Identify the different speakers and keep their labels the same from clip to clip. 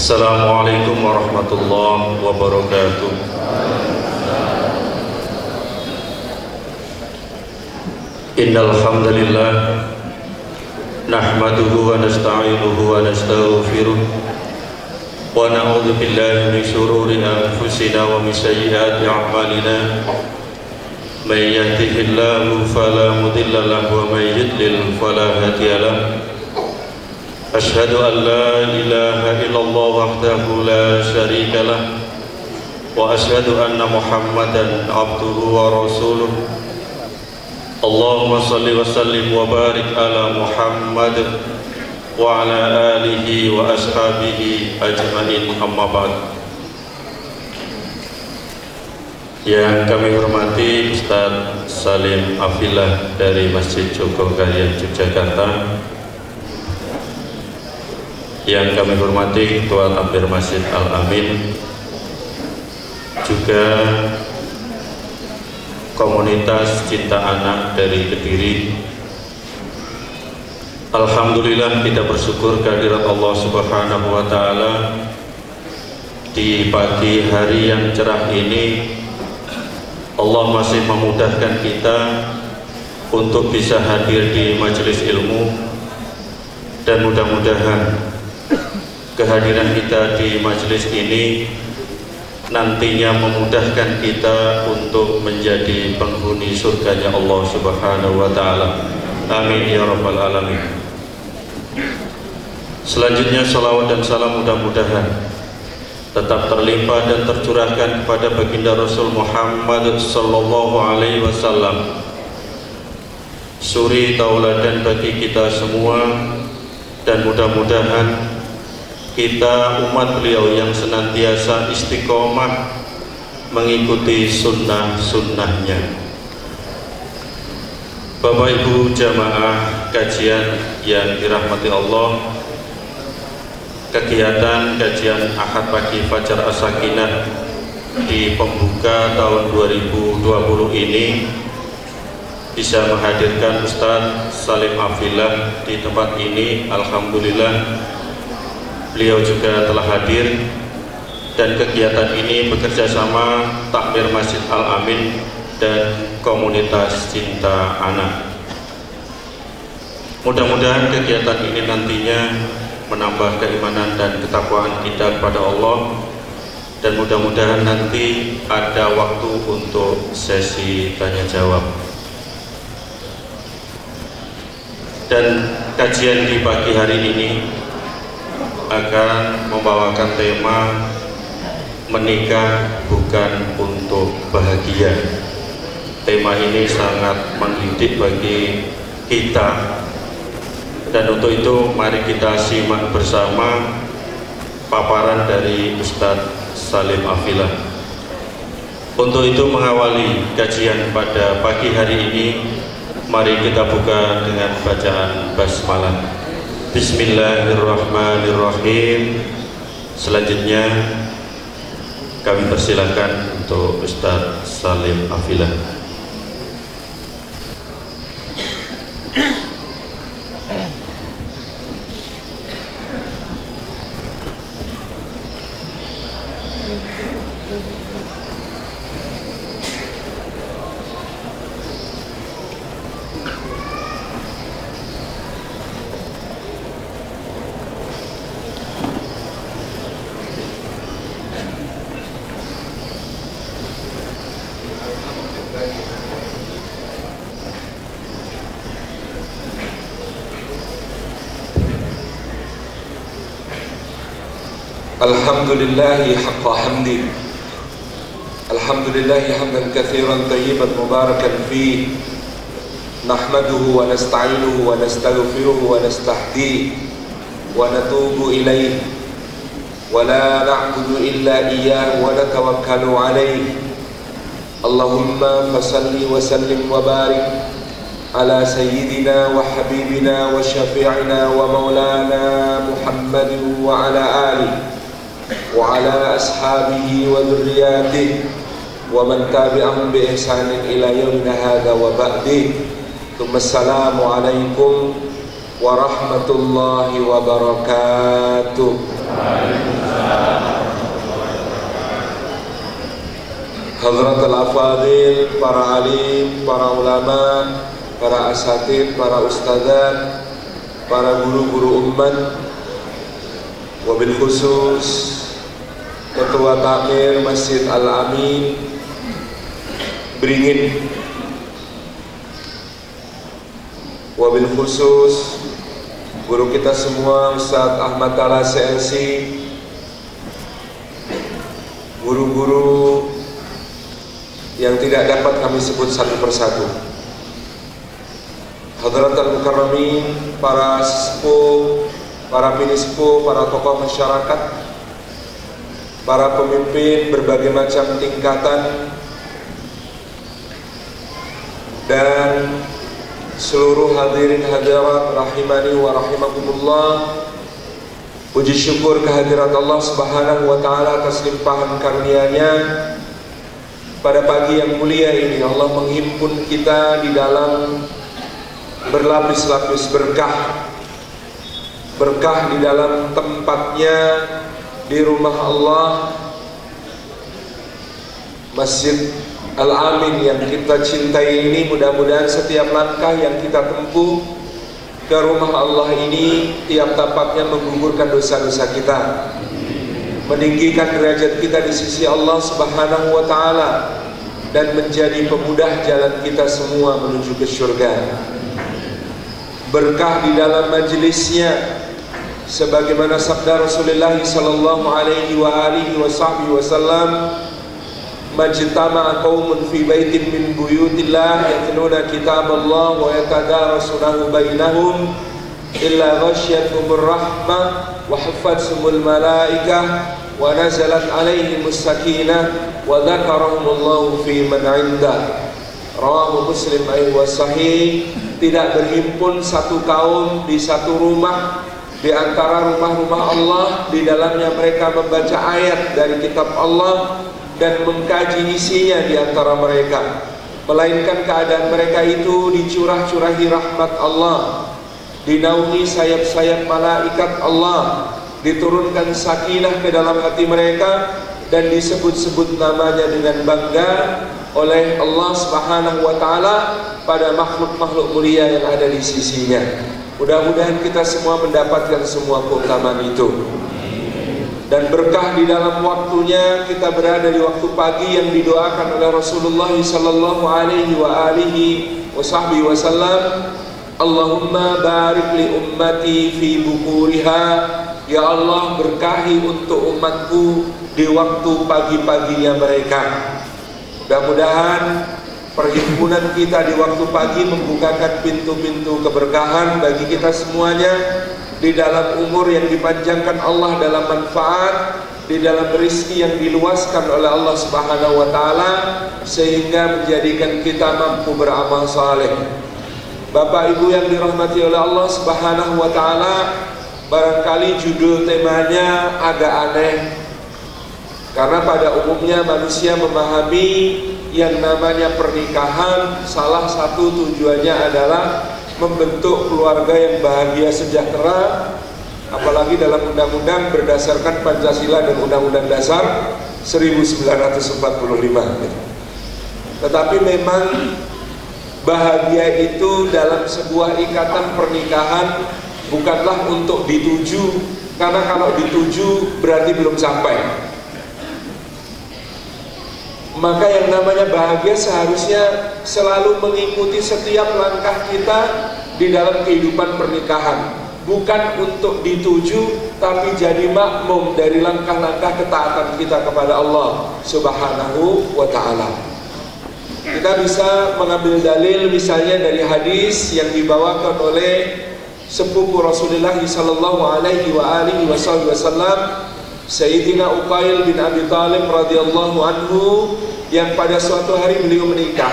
Speaker 1: Assalamualaikum warahmatullahi wabarakatuh. Innal hamdalillah nahmaduhu wa nasta'inuhu wa nastaghfiruh wa na'udzu billahi min shururi anfusina wa min sayyiati a'malina. May yahdihillahu fala mudilla lahu wa may yudlil fala hadiya lahu. Asyhadu an la ilaha illallah wahdahu la syarika lah wa asyhadu anna Muhammadan abduhu wa rasuluh. Allahumma salli wa sallim wa barik ala Muhammad wa ala alihi wa ashabihi ajma'in, amma ba'd. Yang kami hormati Ustaz Salim Afillah dari Masjid Jogokarian Yogyakarta, yang kami hormati Ketua Takmir Masjid Al-Amin, juga komunitas cinta anak dari Kediri. Alhamdulillah, kita bersyukur kehadirat Allah Subhanahu wa Ta'ala di pagi hari yang cerah ini. Allah masih memudahkan kita untuk bisa hadir di majelis ilmu, dan mudah-mudahan kehadiran kita di majelis ini nantinya memudahkan kita untuk menjadi penghuni surganya Allah Subhanahu wa Ta'ala. Amin ya rabbal alamin. Selanjutnya salawat dan salam mudah-mudahan tetap terlimpah dan tercurahkan kepada baginda Rasul Muhammad sallallahu alaihi wasallam, suri tauladan bagi kita semua, dan mudah-mudahan kita umat beliau yang senantiasa istiqomah mengikuti sunnah-sunnahnya. Bapak Ibu jamaah kajian yang dirahmati Allah, kegiatan kajian Ahad pagi Fajar As-Sakinah di pembuka tahun 2020 ini bisa menghadirkan Ustaz Salim Afillah di tempat ini. Alhamdulillah, beliau juga telah hadir, dan kegiatan ini bekerja sama Takmir Masjid Al-Amin dan komunitas cinta anak. Mudah-mudahan kegiatan ini nantinya menambah keimanan dan ketakwaan kita kepada Allah, dan mudah-mudahan nanti ada waktu untuk sesi tanya jawab. Dan kajian di pagi hari ini akan membawakan tema menikah bukan untuk bahagia. Tema ini sangat mendidik bagi kita, dan untuk itu mari kita simak bersama paparan dari Ustaz Salim Afillah. Untuk itu mengawali kajian pada pagi hari ini, mari kita buka dengan bacaan basmalah. Bismillahirrahmanirrahim. Selanjutnya kami persilakan untuk Ustaz Salim Afillah.
Speaker 2: Alhamdulillahi haqqa hamdi. Alhamdulillahi hamdan katsiran tayyiban mubarakan fi. Nahmaduhu wa nasta'inuhu wa nastaghfiruhu wa nastahdihi wa natubu ilayhi wa la na'budu illa iyyahu wa natawakkalu alayhi. Allahumma fasalli wa sallim wa barik ala sayyidina wa habibina wa syafi'ina wa maulana Muhammadin wa ala alihi wa ala ashabihi wa dhurriyyatihi wa man tabi'ahum bi ihsanin ila yaumina hadza wa ba'di. Assalamu alaikum warahmatullahi wabarakatuh. Hadratul Afadil, para alim, para ulama, para asatid, para ustadzat, para guru-guru umat, wabil khusus Ketua Takmir Masjid Al-Amin Beringin, wabil khusus guru kita semua Ustadz Ahmad Tala CLC, guru-guru yang tidak dapat kami sebut satu persatu, Hadratul Mukarramin, para sepuh, para minisepuh, para tokoh masyarakat, para pemimpin berbagai macam tingkatan, dan seluruh hadirin hadirat rahimani wa rahimakumullah. Puji syukur kehadirat Allah Subhanahu wa taala atas limpahan karunia-Nya. Pada pagi yang mulia ini Allah menghimpun kita di dalam berlapis-lapis berkah. Berkah di dalam tempatnya di rumah Allah, Masjid Al-Amin yang kita cintai ini. Mudah-mudahan setiap langkah yang kita tempuh ke rumah Allah ini, tiap tapaknya menggugurkan dosa-dosa kita, meninggikan derajat kita di sisi Allah Subhanahu wa taala, dan menjadi pemudah jalan kita semua menuju ke surga. Berkah di dalam majelisnya, sebagaimana sabda Rasulullah sallallahu alaihi wasallam, majtama'a qaumun fi baitin min buyutillah yatluna kitaballah wa yatadarasunahu bainahum illa ghasyiyatuhumur rahmah wa haffathumul malaikah wa nazalat alaihimus sakinah wa dzakarahumullahu fi man 'indah. Rawahu Muslim wa sahih. Tidak berhimpun satu kaum di satu rumah di antara rumah-rumah Allah, di dalamnya mereka membaca ayat dari kitab Allah dan mengkaji isinya di antara mereka, melainkan keadaan mereka itu dicurah-curahi rahmat Allah, dinaungi sayap-sayap malaikat Allah, diturunkan sakinah ke dalam hati mereka, dan disebut-sebut namanya dengan bangga oleh Allah Subhanahu wa taala pada makhluk-makhluk mulia yang ada di sisinya. Mudah-mudahan kita semua mendapatkan semua keutamaan itu. Dan berkah di dalam waktunya, kita berada di waktu pagi yang didoakan oleh Rasulullah sallallahu alaihi wasallam, Allahumma barik li ummati fi bukuriha. Ya Allah, berkahi untuk umatku di waktu pagi-paginya mereka. Mudah-mudahan perhimpunan kita di waktu pagi membukakan pintu-pintu keberkahan bagi kita semuanya, di dalam umur yang dipanjangkan Allah, dalam manfaat, di dalam rezeki yang diluaskan oleh Allah Subhanahu wa taala, sehingga menjadikan kita mampu beramal saleh. Bapak Ibu yang dirahmati oleh Allah Subhanahu wa taala, barangkali judul temanya agak aneh, karena pada umumnya manusia memahami yang namanya pernikahan, salah satu tujuannya adalah membentuk keluarga yang bahagia sejahtera, apalagi dalam undang-undang berdasarkan Pancasila dan Undang-Undang Dasar 1945. Tetapi memang bahagia itu dalam sebuah ikatan pernikahan bukanlah untuk dituju, karena kalau dituju berarti belum sampai. Maka yang namanya bahagia seharusnya selalu mengikuti setiap langkah kita di dalam kehidupan pernikahan, bukan untuk dituju, tapi jadi makmum dari langkah-langkah ketaatan kita kepada Allah Subhanahu wa ta'ala. Kita bisa mengambil dalil misalnya dari hadis yang dibawakan oleh sepupu Rasulullah sallallahu alaihi wasallam, Sayyidina Uqail bin Abi Talib radhiyallahu anhu, yang pada suatu hari beliau menikah.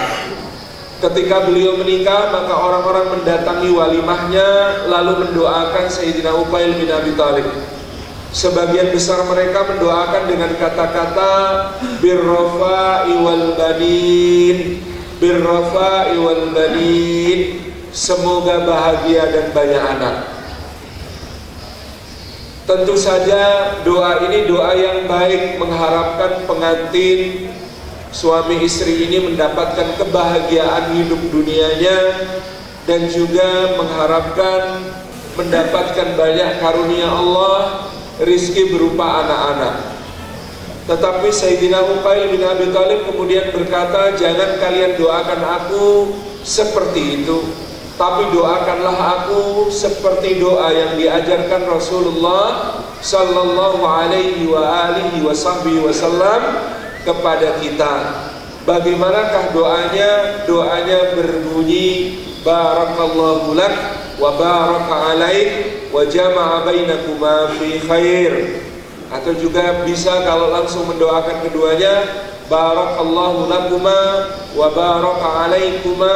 Speaker 2: Ketika beliau menikah, maka orang-orang mendatangi walimahnya lalu mendoakan Sayyidina Uqail bin Abi Talib. Sebagian besar mereka mendoakan dengan kata-kata birrafa'i wal banin, birrafa'i wal banin, semoga bahagia dan banyak anak. Tentu saja doa ini doa yang baik, mengharapkan pengantin suami istri ini mendapatkan kebahagiaan hidup dunianya dan juga mengharapkan mendapatkan banyak karunia Allah, rizki berupa anak-anak. Tetapi Sayyidina Uqail bin Abi Thalib kemudian berkata, jangan kalian doakan aku seperti itu, tapi doakanlah aku seperti doa yang diajarkan Rasulullah sallallahu alaihi wasallam kepada kita. Bagaimanakah doanya? Doanya berbunyi, barakallahu lak wa baraka alaik wa jama'a bainakuma fi khair. Atau juga bisa kalau langsung mendoakan keduanya, barakallahu lakuma wa baraka alaikuma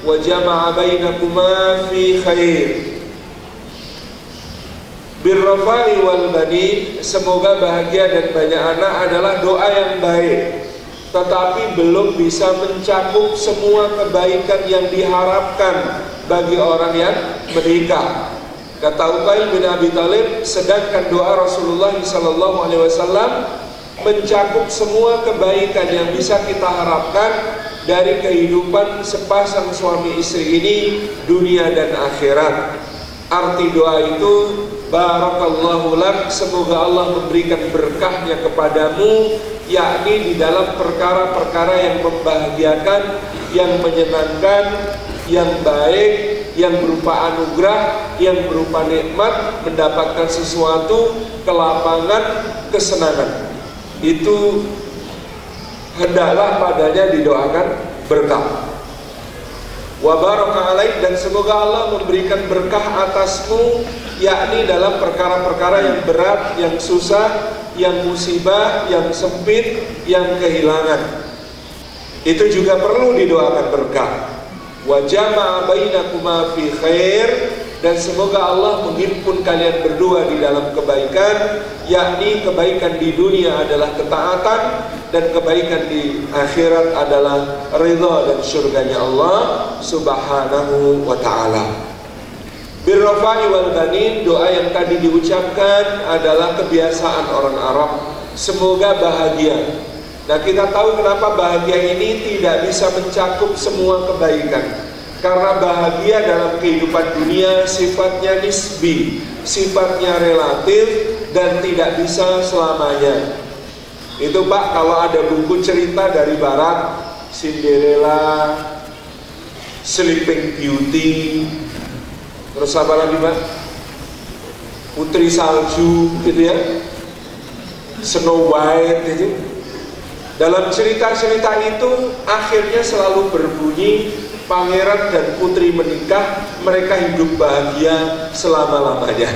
Speaker 2: wa jama'a bainakuma fi khair. Birrafai wal bani, semoga bahagia dan banyak anak adalah doa yang baik, tetapi belum bisa mencakup semua kebaikan yang diharapkan bagi orang yang menikah. Kata Uqail bin Abi Thalib, sedangkan doa Rasulullah SAW mencakup semua kebaikan yang bisa kita harapkan dari kehidupan sepasang suami istri ini, dunia dan akhirat. Arti doa itu, barakallahu lak, semoga Allah memberikan berkahnya kepadamu, yakni di dalam perkara-perkara yang membahagiakan, yang menyenangkan, yang baik, yang berupa anugerah, yang berupa nikmat, mendapatkan sesuatu, kelapangan, kesenangan. Itu hendaklah padanya didoakan berkah. Wa baraka alaik, dan semoga Allah memberikan berkah atasmu, yakni dalam perkara-perkara yang berat, yang susah, yang musibah, yang sempit, yang kehilangan. Itu juga perlu didoakan berkah. Wa jama'a bainakuma fi khair, dan semoga Allah menghimpun kalian berdua di dalam kebaikan, yakni kebaikan di dunia adalah ketaatan dan kebaikan di akhirat adalah ridha dan surganya Allah subhanahu wa ta'ala. Birrafai wal banin, doa yang tadi diucapkan adalah kebiasaan orang Arab, semoga bahagia. Nah, kita tahu kenapa bahagia ini tidak bisa mencakup semua kebaikan. Karena bahagia dalam kehidupan dunia sifatnya nisbi, sifatnya relatif dan tidak bisa selamanya. Itu Pak, kalau ada buku cerita dari barat, Cinderella, Sleeping Beauty, terus apa lagi Pak? Putri Salju gitu ya, Snow White gitu. Dalam cerita-cerita itu akhirnya selalu berbunyi pangeran dan putri menikah, mereka hidup bahagia selama-lamanya.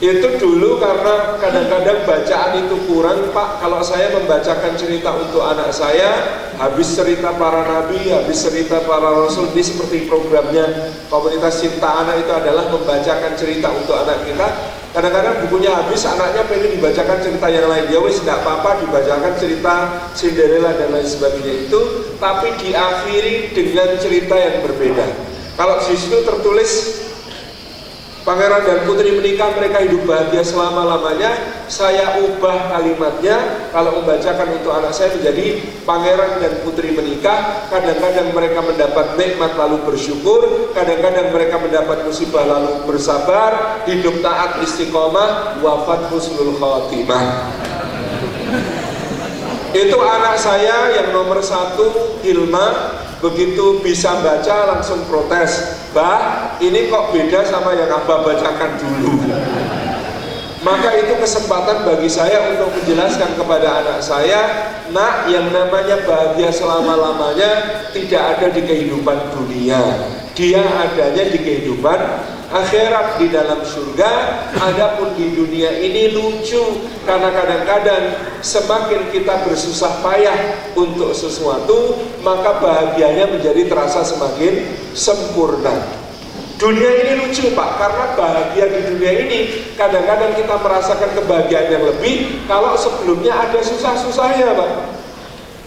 Speaker 2: Itu dulu karena kadang-kadang bacaan itu kurang Pak. Kalau saya membacakan cerita untuk anak saya, habis cerita para nabi, habis cerita para rasul. Ini seperti programnya Komunitas Cinta Anak, itu adalah membacakan cerita untuk anak kita. Kadang-kadang bukunya habis, anaknya pengen dibacakan cerita yang lain. Ya wis, tidak apa-apa, dibacakan cerita Cinderella dan lain sebagainya itu, tapi diakhiri dengan cerita yang berbeda. Kalau di situ tertulis pangeran dan putri menikah, mereka hidup bahagia selama-lamanya, saya ubah kalimatnya. Kalau membacakan untuk anak saya menjadi pangeran dan putri menikah, kadang-kadang mereka mendapat nikmat lalu bersyukur, kadang-kadang mereka mendapat musibah lalu bersabar, hidup taat istiqomah, wafat husnul khotimah. Itu anak saya yang nomor 1, Hilma, begitu bisa baca langsung protes, Bah, ini kok beda sama yang Abah bacakan dulu. Maka itu kesempatan bagi saya untuk menjelaskan kepada anak saya, nak, yang namanya bahagia selama-lamanya tidak ada di kehidupan dunia, dia adanya di kehidupan akhirat, di dalam surga. Adapun di dunia ini lucu, karena kadang-kadang semakin kita bersusah payah untuk sesuatu, maka bahagianya menjadi terasa semakin sempurna. Dunia ini lucu Pak, karena bahagia di dunia ini kadang-kadang kita merasakan kebahagiaan yang lebih kalau sebelumnya ada susah-susahnya Pak.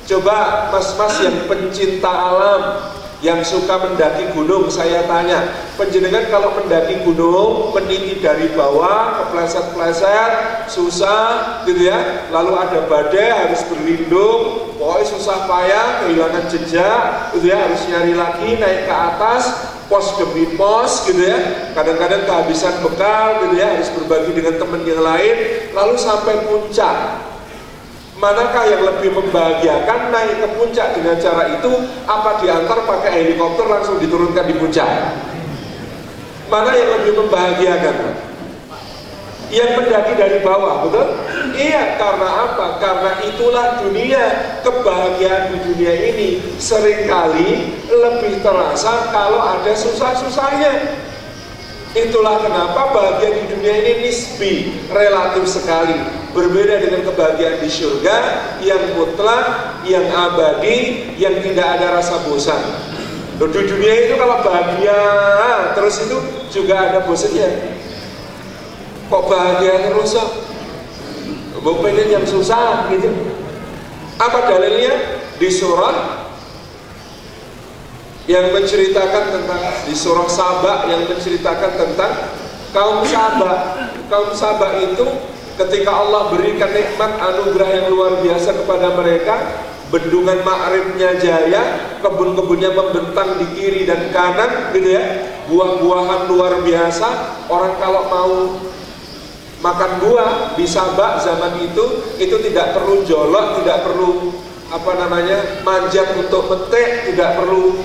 Speaker 2: Coba mas-mas yang pencinta alam, Yang suka mendaki gunung, saya tanya, penjenengan kalau mendaki gunung, meniti dari bawah, kepleset-pleset, susah gitu ya, lalu ada badai, harus berlindung, pokoknya susah payah, kehilangan jejak gitu ya, harus nyari lagi, naik ke atas, pos demi pos gitu ya, kadang-kadang kehabisan bekal gitu ya, harus berbagi dengan teman yang lain, lalu sampai puncak. Manakah yang lebih membahagiakan, naik ke puncak dengan cara itu, apa diantar pakai helikopter langsung diturunkan di puncak? Mana yang lebih membahagiakan? Yang mendaki dari bawah, betul? Iya, karena apa? Karena itulah dunia. Kebahagiaan di dunia ini seringkali lebih terasa kalau ada susah-susahnya. Itulah kenapa bahagia di dunia ini nisbi, relatif sekali. Berbeda dengan kebahagiaan di surga yang mutlak, yang abadi, yang tidak ada rasa bosan. Di dunia itu kalau bahagia terus itu juga ada bosannya. Kok bahagia terus? Mau pengen yang susah gitu. Apa dalilnya? Di surah yang menceritakan tentang, di surah Saba yang menceritakan tentang kaum Saba. Kaum Saba itu ketika Allah berikan nikmat anugerah yang luar biasa kepada mereka, bendungan Ma'ribnya jaya, kebun-kebunnya membentang di kiri dan kanan gitu ya, buah-buahan luar biasa. Orang kalau mau makan buah di Sabah zaman itu tidak perlu jolok, tidak perlu manjat untuk metik, tidak perlu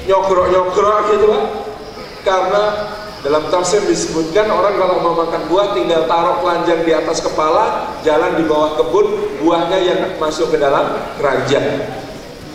Speaker 2: nyogrok-nyogrok gitu Pak. Karena dalam tafsir disebutkan orang kalau mau makan buah tinggal taruh keranjang di atas kepala, jalan di bawah kebun, buahnya yang masuk ke dalam keranjang.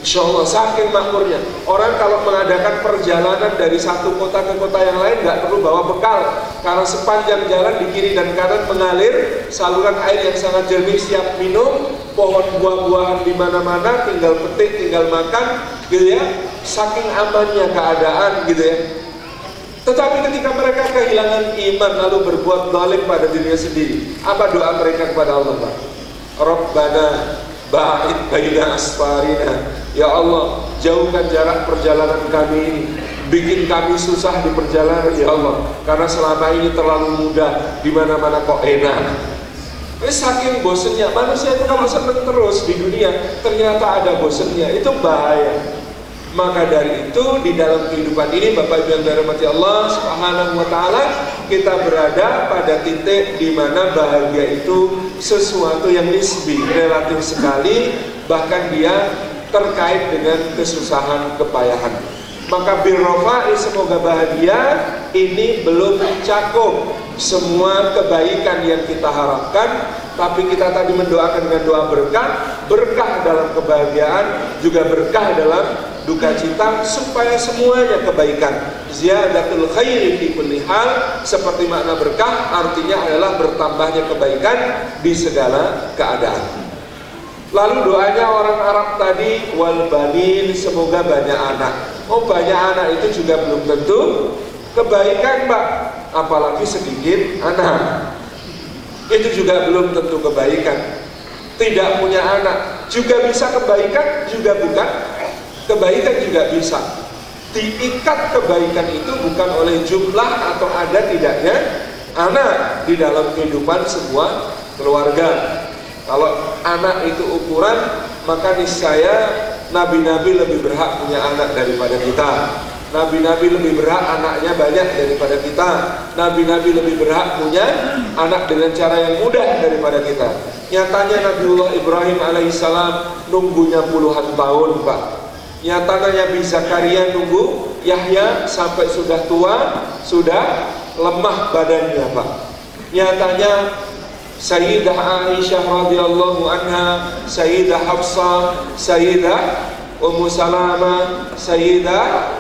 Speaker 2: Insya Allah saking makmurnya. Orang kalau mengadakan perjalanan dari satu kota ke kota yang lain nggak perlu bawa bekal, karena sepanjang jalan di kiri dan kanan mengalir saluran air yang sangat jernih siap minum, pohon buah-buahan di mana-mana, tinggal petik, tinggal makan, gitu ya. Saking amannya keadaan, gitu ya. Tetapi ketika mereka kehilangan iman lalu berbuat zalim pada dirinya sendiri, apa doa mereka kepada Allah, Pak? Rabbana ba'id baina asfarina. Ya Allah, jauhkan jarak perjalanan kami ini, bikin kami susah di perjalanan ya Allah, karena selama ini terlalu mudah, di mana-mana kok enak. Saking bosennya, manusia itu kalau seneng terus di dunia, ternyata ada bosennya, itu bahaya. Maka dari itu di dalam kehidupan ini Bapak Ibu yang dirahmati Allah Subhanahu wa taala, kita berada pada titik di mana bahagia itu sesuatu yang nisbi, relatif sekali, bahkan dia terkait dengan kesusahan, kepayahan. Maka birrofa'i, semoga bahagia ini belum mencakup semua kebaikan yang kita harapkan, tapi kita tadi mendoakan dengan doa berkah, berkah dalam kebahagiaan, juga berkah dalam duka cita, supaya semuanya kebaikan. Ziyadatul khairi fi kulli hal, seperti makna berkah artinya adalah bertambahnya kebaikan di segala keadaan. Lalu doanya orang Arab tadi, wal banin, semoga banyak anak. Oh, banyak anak itu juga belum tentu kebaikan, Pak. Apalagi sedikit anak, itu juga belum tentu kebaikan. Tidak punya anak juga bisa kebaikan, juga bukan kebaikan, juga bisa. Diikat kebaikan itu bukan oleh jumlah atau ada tidaknya anak di dalam kehidupan sebuah keluarga. Kalau anak itu ukuran, maka niscaya nabi-nabi lebih berhak punya anak daripada kita. Nabi-nabi lebih berhak anaknya banyak daripada kita. Nabi-nabi lebih berhak punya anak dengan cara yang mudah daripada kita. Nyatanya Nabiullah Ibrahim alaihissalam nunggunya puluhan tahun, Pak. Nyatanya Nabi Zakaria nunggu Yahya sampai sudah tua, sudah lemah badannya, Pak. Nyatanya Sayyidah Aisyah radhiyallahu anha, Sayyidah Hafsah, Sayyidah Ummu Salamah, Sayyidah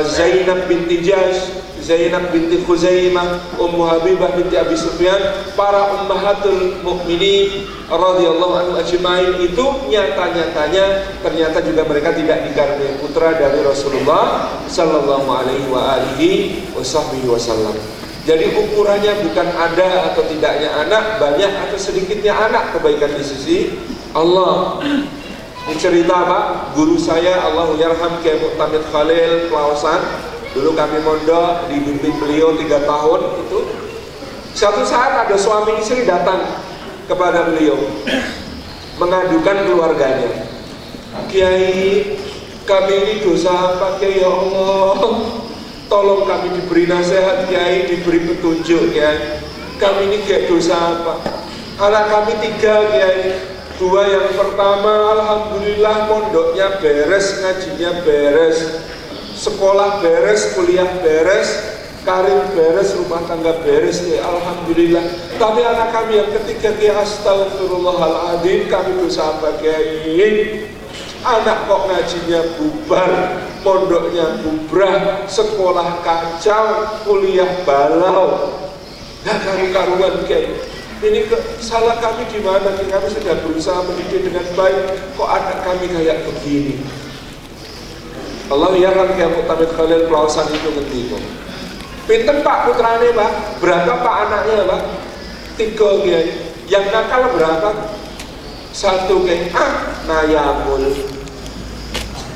Speaker 2: Zainab binti Jahsh, Zainab binti Khuzaimah, Ummu Habibah binti Abi Sufyan, para ummahatul mukminin radhiyallahu anhu ajmain itu nyata-nyatanya ternyata juga mereka tidak dikaruniai putra dari Rasulullah sallallahu alaihi wa alihi wasallam. Jadi ukurannya bukan ada atau tidaknya anak, banyak atau sedikitnya anak, kebaikan di sisi Allah. Ini cerita Pak, guru saya Allahyarham Kiai Muqtamid Khalil Klausan. Dulu kami mondok, dibimbing beliau 3 tahun itu. Suatu saat ada suami istri datang kepada beliau mengadukan keluarganya. Kiai, kami ini dosa apa Kiai, ya Allah, tolong kami diberi nasihat Kiai, diberi petunjuk Kiai. Kami ini kayak dosa apa? Anak kami 3 Kiai. 2 yang pertama alhamdulillah mondoknya beres, ngajinya beres, sekolah beres, kuliah beres, karir beres, rumah tangga beres ya alhamdulillah. Tapi anak kami yang ketiga Kiai, astagfirullahaladzim, kami dosa apa Kiai? Anak kok ngajinya bubar, pondoknya bubrah, sekolah kacau, kuliah balau. Gak karu-karuan Kiai. Ini salah kami di mana? Kami sudah berusaha mendidik dengan baik, kok anak kami kayak begini? Allahyarham Kiai Muqtamid Khalil Klausan itu ngendika. Pinten Pak putrane Pak? Berapa Pak anaknya Pak? 3 Kiai. Yang nakal berapa? 1 Kiai. Nayamul.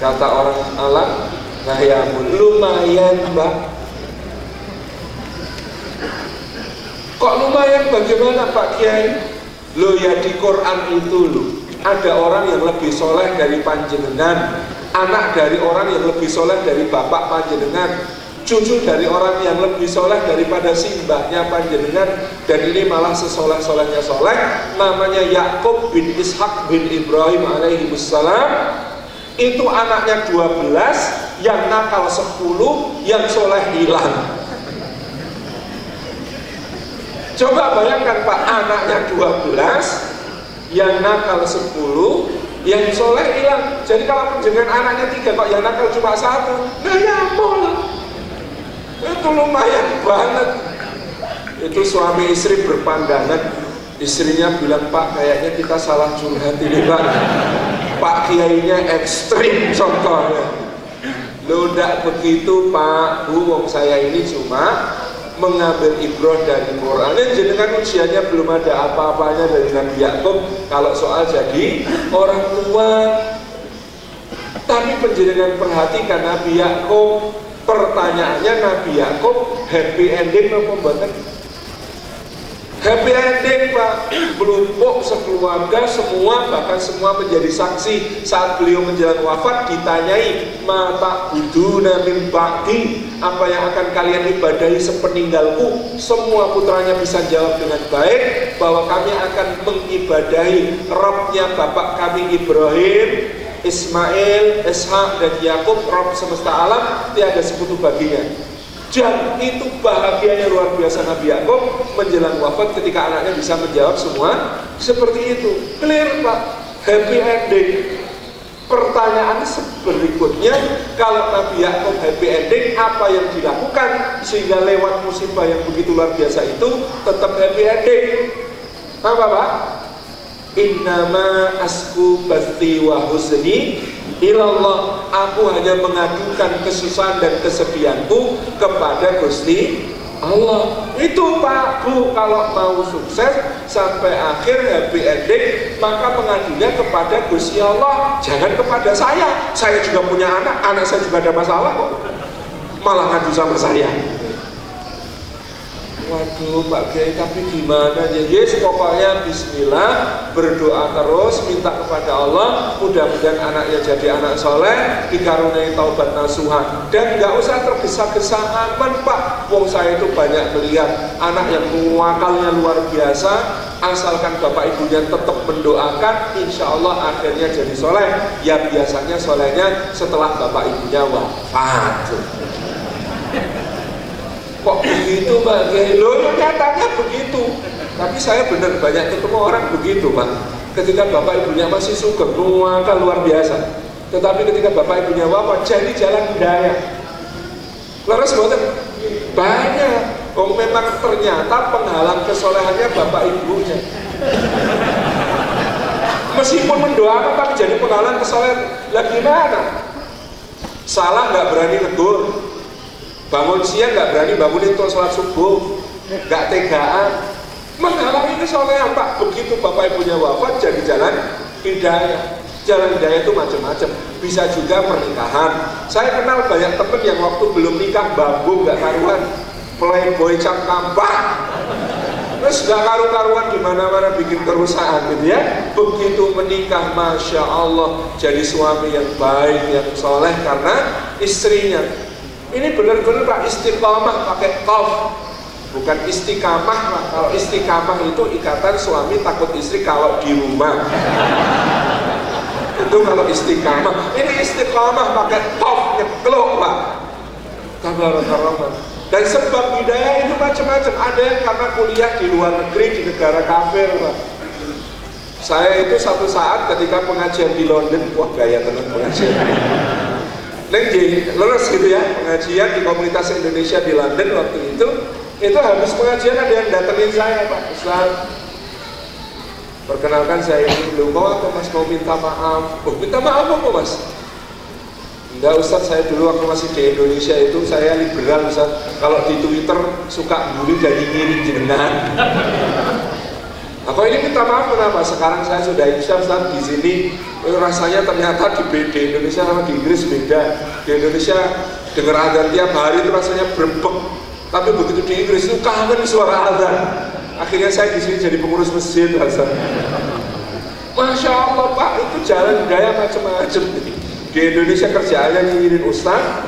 Speaker 2: Kata orang alam, nayamul. Lumayan Pak. Kok lumayan bagaimana Pak Kiai? Loh ya di Quran itu loh, ada orang yang lebih soleh dari panjenengan, anak dari orang yang lebih soleh dari bapak panjenengan, cucu dari orang yang lebih soleh daripada simbahnya panjenengan, dan ini malah sesoleh-solehnya soleh, namanya Yakub bin Ishak bin Ibrahim alaihimussalam. Itu anaknya 12, yang nakal 10, yang soleh hilang. Coba bayangkan Pak, anaknya 12, yang nakal 10, yang soleh hilang. Jadi kalau dengan anaknya 3 kok yang nakal cuma 1, nah nyamul. Itu lumayan banget. Itu suami istri berpandangan. Istrinya bilang, Pak kayaknya kita salah curhat ini Pak. Pak Kiainya ekstrim contohnya. Loh enggak begitu Pak, Bu, wong saya ini cuma mengambil ibrah dari Quran. Jenengan usianya belum ada apa-apanya dari Nabi Yakub kalau soal jadi orang tua. Tapi penjenengan perhatikan Nabi Yakub, pertanyaannya Nabi Yakub happy ending apa mboten? Happy ending Pak, melumpuk sekeluarga semua, bahkan semua menjadi saksi saat beliau menjelang wafat. Ditanyai, mata buduna min ba'di, apa yang akan kalian ibadahi sepeninggalku? Semua putranya bisa jawab dengan baik bahwa kami akan mengibadahi Rabbnya bapak kami Ibrahim, Ismail, Ishak dan Yakub, Rabb semesta alam, tiada sekutu baginya. Dan itu bahagianya luar biasa Nabi Yakub menjelang wafat ketika anaknya bisa menjawab semua seperti itu. Clear Pak, happy ending. Pertanyaan berikutnya, kalau Nabi Yakub happy ending, apa yang dilakukan sehingga lewat musibah yang begitu luar biasa itu tetap happy ending? Apa Pak? Innama asku basti wa huzni ilallah, aku hanya mengadukan kesusahan dan kesedihanku kepada Gusti Allah. Itu Pak Bu, kalau mau sukses sampai akhir happy ending, maka mengadunya kepada Gusti Allah, jangan kepada saya. Saya juga punya anak saya juga ada masalah kok, malah ngadu sama saya. Waduh Pak Kiai, tapi gimana ya? Yes, pokoknya bismillah, berdoa terus, minta kepada Allah, mudah-mudahan anaknya jadi anak soleh, dikaruniai taubat nasuha, dan nggak usah tergesa-gesa aman Pak. Wong saya itu banyak melihat anak yang muakalnya luar biasa, asalkan bapak ibunya tetap mendoakan, insya Allah akhirnya jadi soleh. Ya biasanya solehnya setelah bapak ibunya wafat. Kok begitu Pak Kiai? Loh nyatanya begitu. Tapi saya benar banyak ketemu orang begitu Pak. Ketika bapak ibunya masih sugeng, muakal luar biasa. Tetapi ketika bapak ibunya wafat, jadi jalan hidayah. Laras boten banyak. Oh memang ternyata penghalang kesolehannya bapak ibunya. Meskipun mendoakan tapi jadi penghalang kesolehan. Lah gimana? Salah nggak berani negur. Bangun siang nggak berani bangunin untuk sholat subuh, nggak tegaan, menghalangi kesolehan Pak. Begitu bapak ibunya wafat jadi jalan hidayah. Jalan hidayah itu macam-macam. Bisa juga pernikahan. Saya kenal banyak temen yang waktu belum nikah bambu nggak karuan, playboy cap kampah, terus nggak karu-karuan di mana-mana bikin kerusakan gitu ya. Begitu menikah, masya Allah, jadi suami yang baik, yang soleh karena istrinya. Ini benar-benar Pak, istiqomah pakai qaf, bukan istiqamah Pak. Kalau istiqamah itu ikatan suami takut istri kalau di rumah. Itu kalau istiqamah. Ini istiqamah pakai qaf, nyekluk Pak. Tabarakallah. Dan sebab hidayah itu macam-macam. Ada yang karena kuliah di luar negeri, di negara kafir Pak. Saya itu satu saat ketika pengajian di London, wah gaya tenang pengajian. Lulus gitu ya, pengajian di komunitas Indonesia di London waktu itu habis pengajian ada yang datengin saya, Pak Ustaz, perkenalkan saya ini dulu, mau apa Mas, mau minta maaf. Oh, minta maaf apa Mas? Enggak Ustaz, saya dulu waktu masih di Indonesia itu saya liberal Ustaz, kalau di Twitter suka bully dan nyinyir jenengan. Apa ini minta maaf kenapa? Sekarang saya sudah insya Ustaz di sini rasanya ternyata di Indonesia sama di Inggris beda. Di Indonesia dengar adzan tiap hari itu rasanya berempek, tapi begitu di Inggris itu kangen suara adzan. Akhirnya saya di sini jadi pengurus masjid Ustaz. Masya Allah Pak, itu jalan hidayah macam-macam. Di Indonesia kerjaannya nyinyirin Ustaz,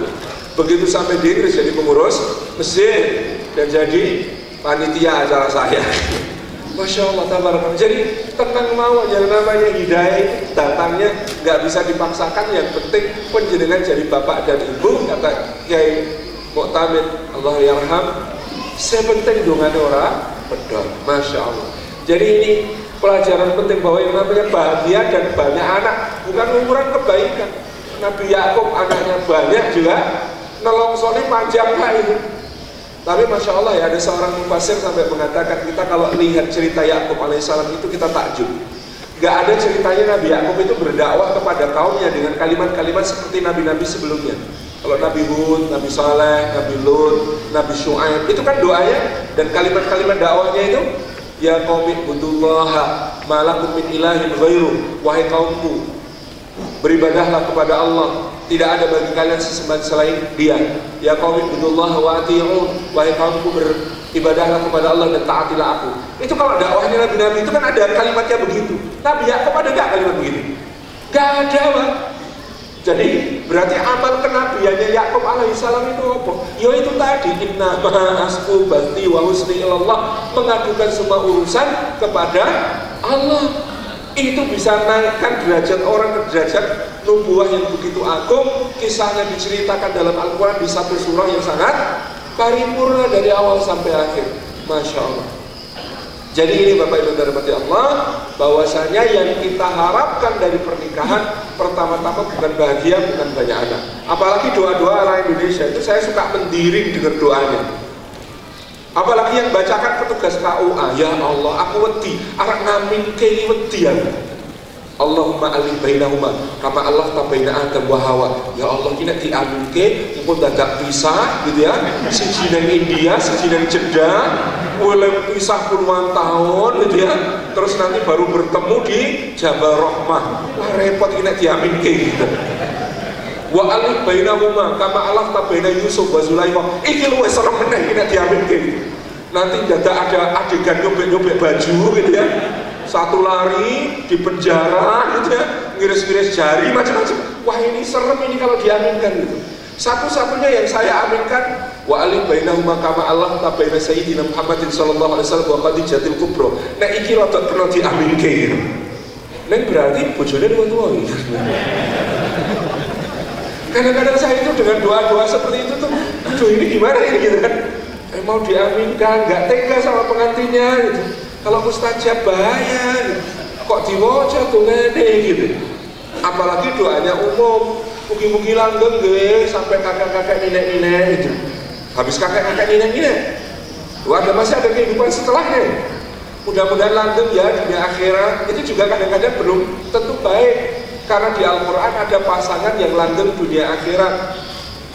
Speaker 2: begitu sampai di Inggris jadi pengurus masjid dan jadi panitia acara saya. Masya Allah, tabarakallah. Jadi tenang mawon, yang namanya hidayah itu datangnya nggak bisa dipaksakan. Yang penting penjenengan jadi bapak dan ibu, kata Kiai Mu'tamid Allah yarham, sepenting dongan ora pedot. Masya Allah. Jadi ini pelajaran penting bahwa yang namanya bahagia dan banyak anak bukan ukuran kebaikan. Nabi Yakub anaknya banyak juga nelongsoni panjang lah itu. Tapi Masya Allah ya, ada seorang mufasir sampai mengatakan, kita kalau lihat cerita Yakub alaihissalam itu kita takjub. Gak ada ceritanya Nabi Yakub itu berdakwah kepada kaumnya dengan kalimat-kalimat seperti nabi-nabi sebelumnya. Kalau Nabi Hud, Nabi Saleh, Nabi Lut, Nabi Syu'aib, itu kan doanya dan kalimat-kalimat dakwahnya itu, ya qaumi ibudullaha ma lakum min ilahin ghairu, wahai kaumku, beribadahlah kepada Allah, tidak ada bagi kalian sesembahan selain Dia. Ya qaumi ibudullaha wa ati'un, wahai kaumku beribadahlah kepada Allah dan taatilah aku. Itu kalau dakwahnya nabi-nabi itu kan ada kalimatnya begitu. Nabi Yakub ada gak kalimat begitu? Gak ada Pak. Jadi berarti amal kenabiannya Yakub alaihissalam itu apa? Ya itu tadi, inna ma'asku bati wa husni ilallah, mengadukan semua urusan kepada Allah. Itu bisa naikkan derajat orang ke derajat nubuah yang begitu agung. Kisahnya diceritakan dalam Al-Quran di satu surah yang sangat paripurna dari awal sampai akhir. Masya Allah. Jadi ini Bapak Ibu dirahmati Allah, bahwasanya yang kita harapkan dari pernikahan pertama-tama bukan bahagia, bukan banyak anak. Apalagi doa-doa orang Indonesia itu saya suka mendiring dengan doanya. Apalagi yang bacakan petugas KUA, ya Allah, aku wedi, arek ngamin kene wedi ya. Allahumma alif bainahuma kama Allah tabaina Adam wa Hawa. Ya Allah, kena diaminke mumpun dadak pisah gitu ya. Siji nang India, siji nang Jeddah, oleh pisah puluhan tahun gitu ya. Terus nanti baru bertemu di Jabal Rahmah. Wah repot kena diaminke gitu. Wa alif bainahuma kama Allah tabaina Yusuf wa Sulaiman. Iki luwih serem meneh kena diaminke. Nanti dadak ada adegan nyobek-nyobek baju gitu ya. Satu lari di penjara gitu ya, ngiris-ngiris jari macam-macam. Wah ini serem ini kalau diaminkan gitu. Satu-satunya yang saya aminkan, wa alif bainahuma kama Allah tabaina sayyidina Muhammadin sallallahu alaihi wasallam wa Khadijatul Kubra. Nek iki rada perlu diaminke gitu. Nek berarti bojone tua-tua gitu. Kadang-kadang saya itu dengan doa-doa seperti itu tuh, aduh ini gimana ini gitu kan. Mau diaminkan, gak tega sama pengantinnya gitu. Kalau mustajab bahaya gitu. Kok diwoco tuh ngene gitu. Apalagi doanya umum, mugi-mugi langgeng deh sampai kakak-kakak nenek-nenek gitu. Habis kakak-kakak nenek-nenek, masih ada kehidupan setelahnya. Mudah-mudahan langgeng ya dunia akhirat. Itu juga kadang-kadang belum tentu baik. Karena di Al-Quran ada pasangan yang langgeng dunia akhirat.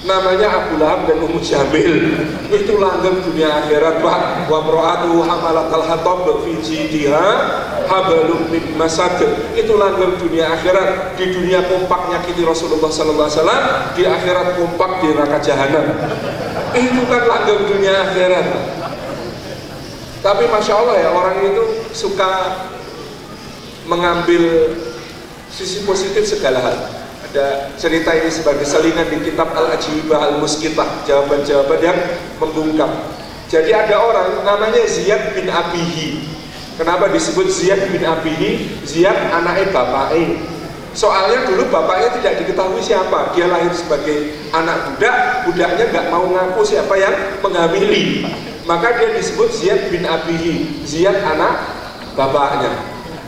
Speaker 2: namanya Abu Lahab dan Ummu Jamil. Itu langgeng dunia akhirat, Pak. Wa imra'atuhu hamalatal hatab fi jidiha hablum min masad. Itu langgeng dunia akhirat. Di dunia kompak nyakiti Rasulullah sallallahu alaihi wasallam, di akhirat kompak di neraka jahanam. Itu kan langgeng dunia akhirat. Tapi Masya Allah ya, orang itu suka mengambil sisi positif segala hal. Ada cerita ini sebagai selingan di kitab Al-Ajwibah Al-Muskitah, jawaban-jawaban yang membungkam. Jadi ada orang namanya Ziyad bin Abihi. Kenapa disebut Ziyad bin Abihi? Ziyad anaknya bapaknya. Soalnya dulu bapaknya tidak diketahui siapa. Dia lahir sebagai anak budak, budaknya nggak mau ngaku siapa yang menghamili. Maka dia disebut Ziyad bin Abihi, Ziyad anak bapaknya.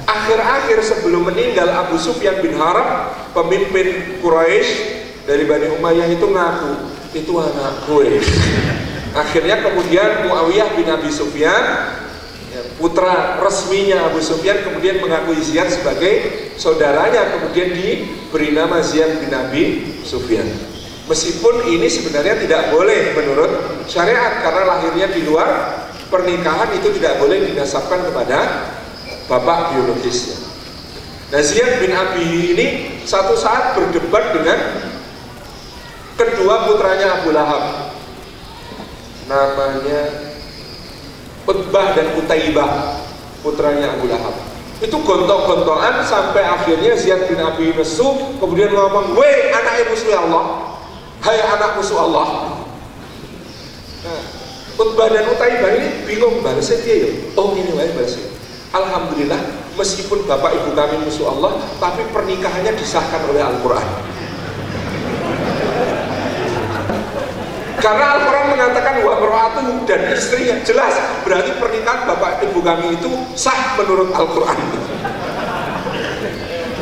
Speaker 2: Akhir-akhir sebelum meninggal, Abu Sufyan bin Harb, pemimpin Quraisy dari Bani Umayyah itu ngaku, itu anak gue. Akhirnya kemudian Muawiyah bin Abi Sufyan, putra resminya Abu Sufyan, kemudian mengakui Ziyad sebagai saudaranya, kemudian diberi nama Ziyad bin Abi Sufyan. Meskipun ini sebenarnya tidak boleh menurut syariat, karena lahirnya di luar pernikahan, itu tidak boleh dinasabkan kepada bapak biologisnya. Nah, Ziyad bin Abi ini satu saat berdebat dengan kedua putranya Abu Lahab, namanya Utbah dan Utaibah, putranya Abu Lahab. Itu gontok-gontokan sampai akhirnya Ziyad bin Abi nesu, kemudian ngomong, "Weh, anak musuh Allah, hai anak musuh Allah." Nah, Utbah dan Utaibah ini bingung balasnya dia ya. Oh, ini wae balasnya. Alhamdulillah, meskipun bapak ibu kami musuh Allah, tapi pernikahannya disahkan oleh Al-Quran. Karena Al-Quran mengatakan wa imra'atuhu, dan istrinya, jelas berarti pernikahan bapak ibu kami itu sah menurut Al-Quran.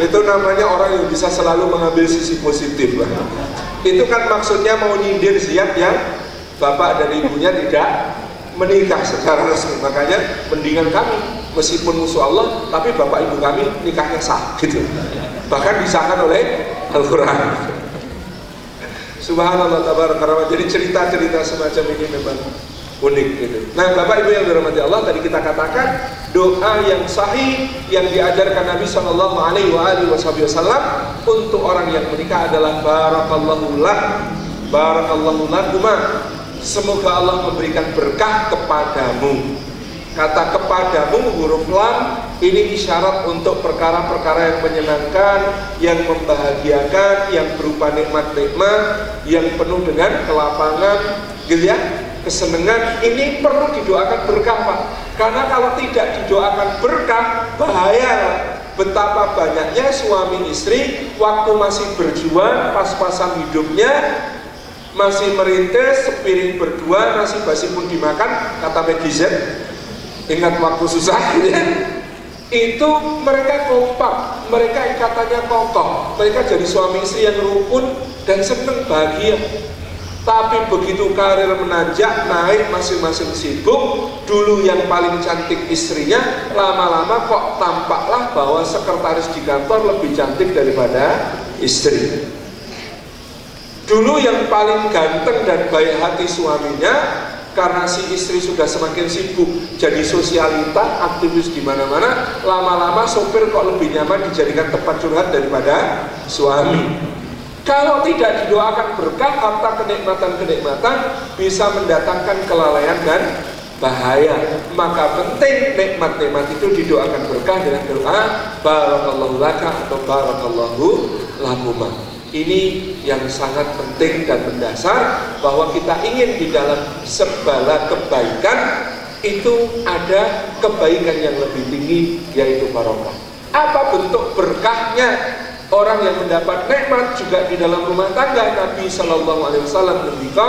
Speaker 2: Itu namanya orang yang bisa selalu mengambil sisi positif lah. Itu kan maksudnya mau nyindir Ziyad yang bapak dan ibunya tidak menikah secara resmi. Makanya mendingan kami meskipun musuh Allah, tapi bapak ibu kami nikahnya sah gitu. Bahkan disahkan oleh Al-Quran. Subhanallah tabarakallah. Jadi cerita-cerita semacam ini memang unik gitu. Nah, Bapak Ibu yang dirahmati Allah, tadi kita katakan doa yang sahih yang diajarkan Nabi Shallallahu Alaihi Wasallam untuk orang yang menikah adalah barakallahu lak, barakallahu lakuma. Semoga Allah memberikan berkah kepadamu. Kata kepadamu huruf lam ini isyarat untuk perkara-perkara yang menyenangkan, yang membahagiakan, yang berupa nikmat-nikmat, yang penuh dengan kelapangan, gitu ya, kesenangan. Ini perlu didoakan berkah, Pak. Karena kalau tidak didoakan berkah, bahaya. Betapa banyaknya suami istri waktu masih berjuang, pas-pasan hidupnya, masih merintis, sepiring berdua, nasi basi pun dimakan, kata Maggie Z. Ingat waktu susah ya? Itu mereka kompak, mereka ikatannya kokoh, mereka jadi suami istri yang rukun dan senang bahagia. Tapi begitu karir menanjak, naik, masing-masing sibuk, dulu yang paling cantik istrinya, lama-lama kok tampaklah bahwa sekretaris di kantor lebih cantik daripada istri. Dulu yang paling ganteng dan baik hati suaminya, karena si istri sudah semakin sibuk jadi sosialita, aktivis di mana-mana, lama-lama sopir kok lebih nyaman dijadikan tempat curhat daripada suami. Kalau tidak didoakan berkah, harta kenikmatan-kenikmatan bisa mendatangkan kelalaian dan bahaya. Maka penting nikmat-nikmat itu didoakan berkah dengan doa barakallahu laka atau barakallahu lakuma. Ini yang sangat penting dan mendasar, bahwa kita ingin di dalam segala kebaikan itu ada kebaikan yang lebih tinggi, yaitu barokah. Apa bentuk berkahnya orang yang mendapat nikmat juga di dalam rumah tangga? Nabi Shallallahu Alaihi Wasallam berkata,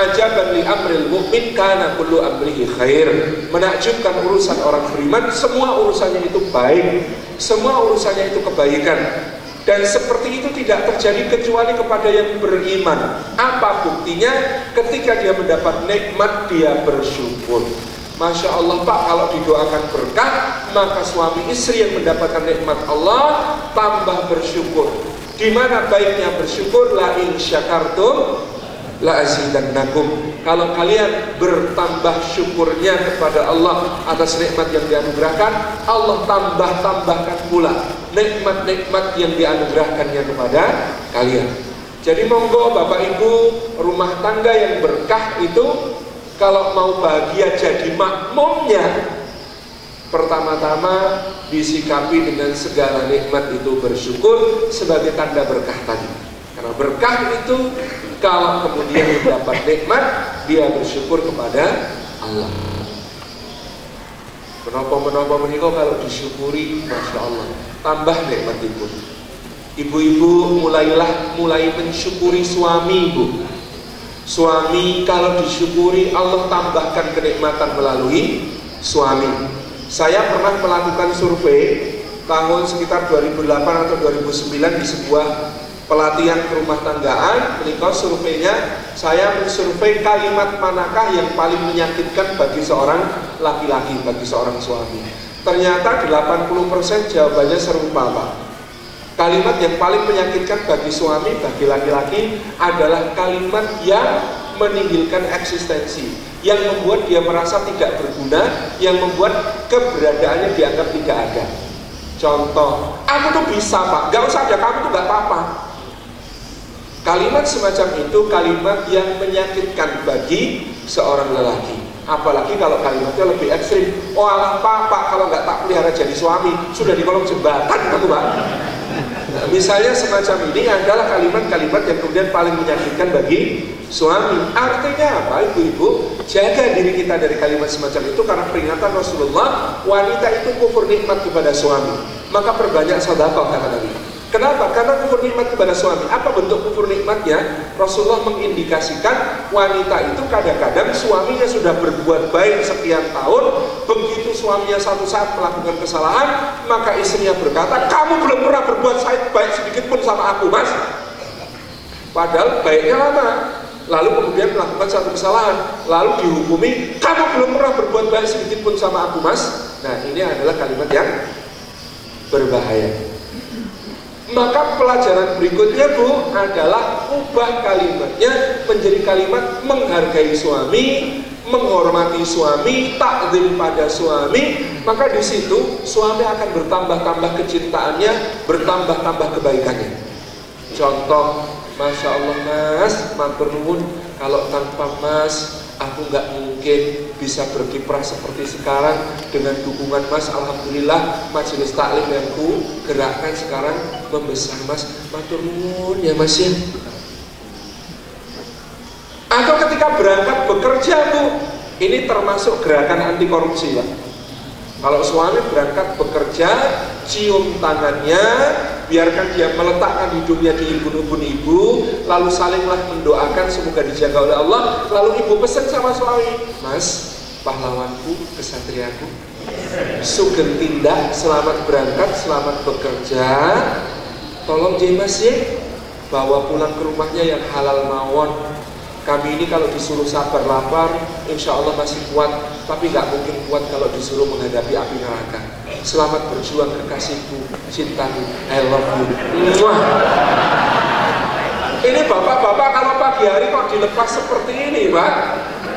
Speaker 2: ajaban li amril mu'min kana kullu amrihi khair. Menakjubkan urusan orang beriman, semua urusannya itu baik, semua urusannya itu kebaikan. Dan seperti itu tidak terjadi kecuali kepada yang beriman. Apa buktinya? Ketika dia mendapat nikmat, dia bersyukur. Masya Allah Pak, kalau didoakan berkah, maka suami istri yang mendapatkan nikmat Allah tambah bersyukur. Di mana baiknya bersyukur? La in syakartum la azidannakum. Kalau kalian bertambah syukurnya kepada Allah atas nikmat yang dianugerahkan, Allah tambahkan pula nikmat-nikmat yang dianugerahkannya kepada kalian. Jadi monggo Bapak Ibu, rumah tangga yang berkah itu kalau mau bahagia jadi makmumnya, pertama-tama disikapi dengan segala nikmat itu bersyukur sebagai tanda berkah tadi. Karena berkah itu kalau kemudian mendapat nikmat, dia bersyukur kepada Allah. Menapa menika kalau disyukuri, masya Allah, tambah nikmat itu. Ibu-ibu mulai mensyukuri suami, Bu. Suami kalau disyukuri, Allah tambahkan kenikmatan melalui suami. Saya pernah melakukan survei tahun sekitar 2008 atau 2009 di sebuah pelatihan rumah tanggaan. Menikah surveinya, saya mensurvei kalimat manakah yang paling menyakitkan bagi seorang laki-laki, bagi seorang suami. Ternyata 80% jawabannya serupa, Pak. Kalimat yang paling menyakitkan bagi suami, bagi laki-laki adalah kalimat yang meninggalkan eksistensi, yang membuat dia merasa tidak berguna, yang membuat keberadaannya dianggap tidak ada. Contoh, aku tuh bisa, Pak, gak usah ada kamu tuh gak apa-apa. Kalimat semacam itu kalimat yang menyakitkan bagi seorang lelaki. Apalagi kalau kalimatnya lebih ekstrim. Oh alah Pak, kalau nggak tak pelihara jadi suami, sudah di kolong jembatan kamu, Pak. Nah, misalnya semacam ini adalah kalimat-kalimat yang kemudian paling menyakitkan bagi suami. Artinya apa, ibu-ibu? Jaga diri kita dari kalimat semacam itu, karena peringatan Rasulullah, wanita itu kufur nikmat kepada suami. Maka perbanyak sedekah, kata Nabi. Kenapa? Karena kufur nikmat kepada suami. Apa bentuk kufur nikmatnya? Rasulullah mengindikasikan wanita itu kadang-kadang suaminya sudah berbuat baik sekian tahun, begitu suaminya satu saat melakukan kesalahan, maka istrinya berkata, kamu belum pernah berbuat baik sedikit pun sama aku, Mas. Padahal baiknya lama. Lalu kemudian melakukan satu kesalahan, lalu dihukumi, kamu belum pernah berbuat baik sedikit pun sama aku, Mas. Nah, ini adalah kalimat yang berbahaya. Maka pelajaran berikutnya, Bu, adalah ubah kalimatnya menjadi kalimat menghargai suami, menghormati suami, takzim pada suami. Maka di situ suami akan bertambah-tambah kecintaannya, bertambah-tambah kebaikannya. Contoh, Masya Allah Mas, matur nuwun, kalau tanpa Mas aku nggak mungkin bisa berkiprah seperti sekarang. Dengan dukungan Mas, alhamdulillah majelis taklim yang ku gerakkan sekarang membesar, Mas. Matur nuwun ya Mas ya. Atau ketika berangkat bekerja, Bu, ini termasuk gerakan anti korupsi, Pak. Kalau suami berangkat bekerja, cium tangannya, biarkan dia meletakkan hidungnya di ubun-ubun ibu, lalu salinglah mendoakan semoga dijaga oleh Allah. Lalu ibu pesan sama suami, Mas, pahlawanku, kesatriaku, sugeng tindak, selamat berangkat, selamat bekerja, tolong Mas ya, bawa pulang ke rumahnya yang halal mawon. Kami ini kalau disuruh sabar lapar, insya Allah masih kuat, tapi nggak mungkin kuat kalau disuruh menghadapi api neraka. Selamat berjuang kekasihku, cintaku, I love you. Mwah. Ini bapak-bapak kalau pagi hari kok dilepas seperti ini, Pak,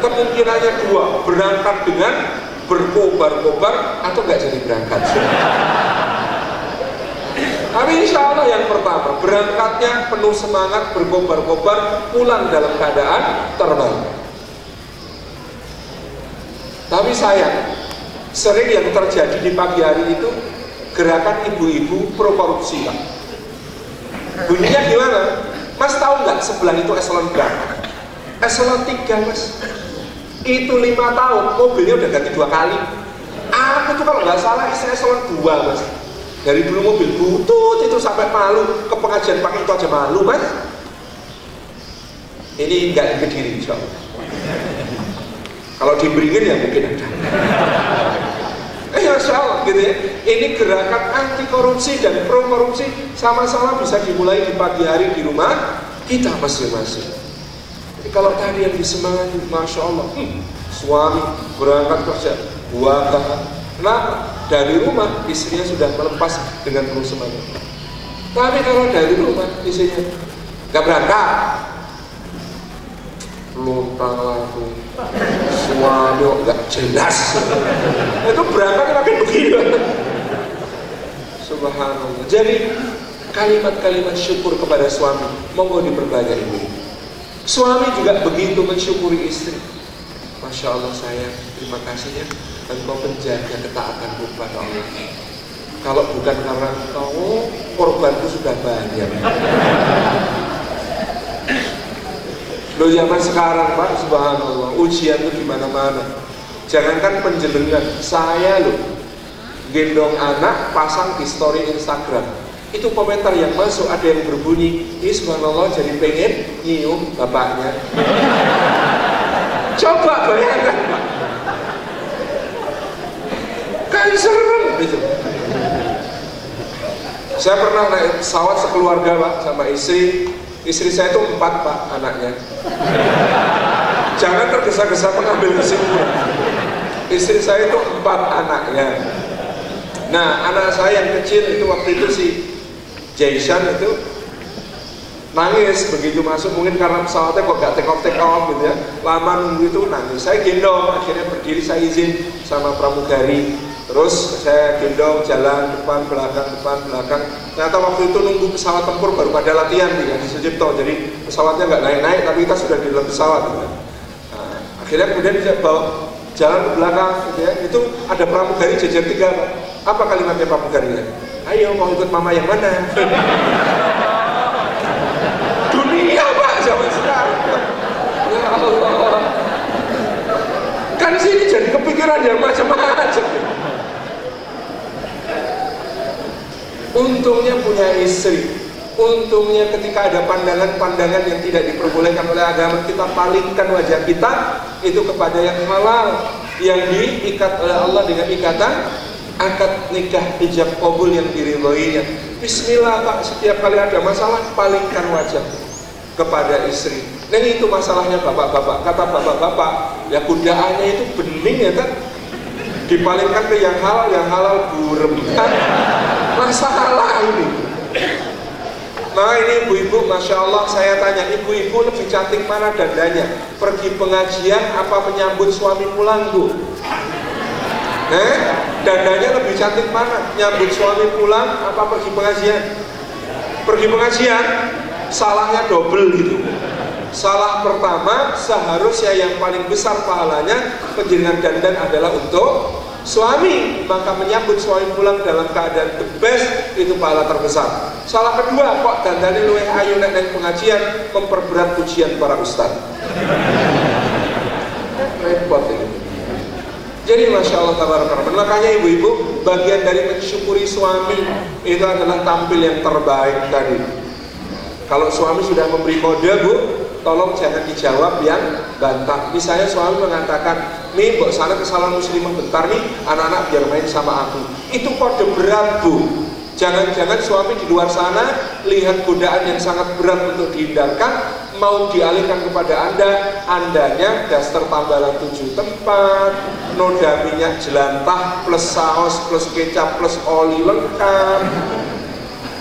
Speaker 2: kemungkinannya dua, berangkat dengan berkobar-kobar atau nggak jadi berangkat. Tapi insya Allah yang pertama, berangkatnya penuh semangat, berkobar-kobar, pulang dalam keadaan terbang. Tapi sayang, sering yang terjadi di pagi hari itu gerakan ibu-ibu pro korupsi, Pak. Bunyinya gimana? Mas tahu nggak sebelah itu eselon berapa? Eselon 3, Mas. Itu 5 tahun, mobilnya udah ganti 2 kali. Aku tuh kalau nggak salah eselon 2, Mas. Dari dulu mobil butut itu sampai malu, ke pengajian pakai itu aja malu, Mas. Ini nggak di Kediri, insya Allah. Kalau di Beringin ya mungkin ada. Insya Allah gitu ya. Ini gerakan anti korupsi dan pro korupsi sama-sama bisa dimulai di pagi hari di rumah kita masing-masing. Jadi kalau tadi yang disemangati, Masya Allah, suami berangkat kerja, buat kenapa? Dari rumah istrinya sudah melepas dengan penuh semangat. Tapi kalau dari rumah istrinya nggak berangkat, Luntang laku, suami nggak jelas. Itu berangkat makin begitu. Subhanallah. Jadi kalimat-kalimat syukur kepada suami monggo diperbanyak ibu. Suami juga begitu mensyukuri istri. Masya Allah sayang, terima kasih ya, engkau menjaga ketaatanku kepada Allah. Kalau bukan karena engkau, korbanku sudah banyak. Loh zaman sekarang Pak, subhanallah, ujian itu di mana-mana. Jangankan penjenengan, saya loh gendong anak pasang di story Instagram. Itu komentar yang masuk ada yang berbunyi, "Ih subhanallah jadi pengen nyium bapaknya." Coba bayangkan Pak. Kan serem gitu. Saya pernah naik pesawat sekeluarga Pak sama istri. Istri saya itu 4 Pak anaknya. Jangan tergesa-gesa mengambil kesimpulan. Istri saya itu 4 anaknya. Nah anak saya yang kecil itu waktu itu si Jason itu nangis begitu masuk, mungkin karena pesawatnya kok gak take off gitu ya, lama nunggu itu nangis. Saya gendong, akhirnya berdiri, saya izin sama pramugari. Terus saya gendong jalan depan belakang. Ternyata waktu itu nunggu pesawat tempur baru pada latihan di Sucipto. Jadi pesawatnya nggak naik-naik, tapi kita sudah di dalam pesawat. Gitu. Nah, akhirnya kemudian bisa bawa jalan ke belakang. Gitu ya. Itu ada pramugari jajar 3. Pak. Apa kalimatnya pramugarinya? Ayo mau ikut mama yang mana? Dunia Pak zaman sekarang. Ya Allah. Kan sini jadi kepikiran yang macam-macam. Untungnya punya istri. Untungnya ketika ada pandangan-pandangan yang tidak diperbolehkan oleh agama, kita palingkan wajah kita itu kepada yang halal, yang diikat oleh Allah dengan ikatan akad nikah hijab qabul yang diridhoinya. Bismillah Pak, setiap kali ada masalah palingkan wajah kepada istri. Dan itu masalahnya bapak-bapak. Kata bapak-bapak, ya godaannya itu bening ya kan, dipalingkan ke yang halal burem kan. Masalah ini. Nah ini ibu-ibu, Masya Allah, saya tanya, ibu-ibu lebih cantik mana dandanya? Pergi pengajian apa menyambut suami pulang Bu? Dandanya lebih cantik mana? Nyambut suami pulang apa pergi pengajian? Pergi pengajian, salahnya double gitu. Salah pertama, seharusnya yang paling besar pahalanya penjenengan dandan adalah untuk suami, maka menyambut suami pulang dalam keadaan the best itu pahala terbesar. Salah kedua, kok dandane luwih ayu nek pengajian, memperberat pujian para ustaz. Repot ini. Jadi Masya Allah tabarakallah. Makanya ibu-ibu, bagian dari mensyukuri suami itu adalah tampil yang terbaik tadi. Kalau suami sudah memberi kode Bu, tolong jangan dijawab yang bantah. Misalnya suami mengatakan, nih mbok sana kesalahan muslimah bentar nih, anak-anak biar main sama aku. Itu kode berat Bu. Jangan-jangan suami di luar sana lihat godaan yang sangat berat untuk dihindarkan, mau dialihkan kepada andanya daster tambalan 7 tempat, noda minyak jelantah plus saus plus kecap plus oli lengkap,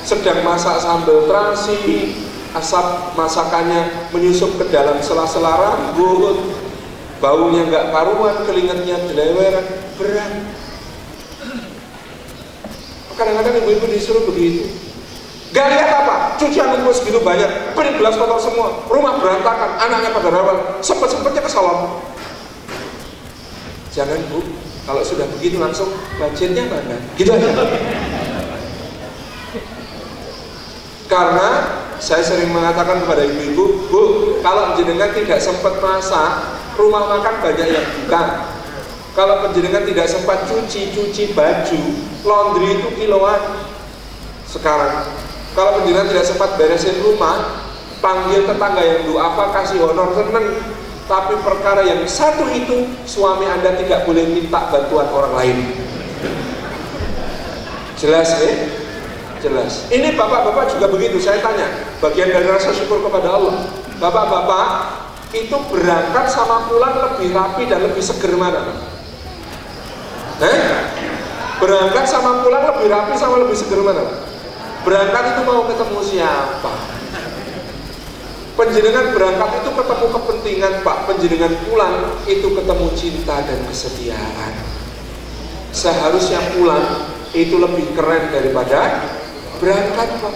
Speaker 2: sedang masak sambal terasi, asap masakannya menyusup ke dalam sela-sela rambut, baunya nggak karuan, keringatnya deleweran, berat. Kadang-kadang ibu-ibu disuruh begitu. Gak lihat apa? Cucian lumpur segitu banyak, piring gelas kotor semua, rumah berantakan, anaknya pada rawat, sempet-sempetnya ke salon. Jangan Bu, kalau sudah begitu langsung budgetnya mana? Gitu aja. Karena saya sering mengatakan kepada ibu-ibu, Bu, kalau jenengan tidak sempat masak, rumah makan banyak yang buka. Kalau penjenengan tidak sempat cuci baju, laundry itu kiloan. Sekarang, kalau penjenengan tidak sempat beresin rumah, panggil tetangga yang apa kasih honor seneng. Tapi perkara yang satu itu, suami Anda tidak boleh minta bantuan orang lain. Jelas ya? Jelas. Ini bapak-bapak juga begitu. Saya tanya, bagian dari rasa syukur kepada Allah. Bapak-bapak itu berangkat sama pulang lebih rapi dan lebih seger mana? Berangkat sama pulang lebih rapi sama lebih seger mana? Berangkat itu mau ketemu siapa? Penjenengan berangkat itu ketemu kepentingan Pak, penjenengan pulang itu ketemu cinta dan kesetiaan. Seharusnya pulang itu lebih keren daripada berangkat Pak.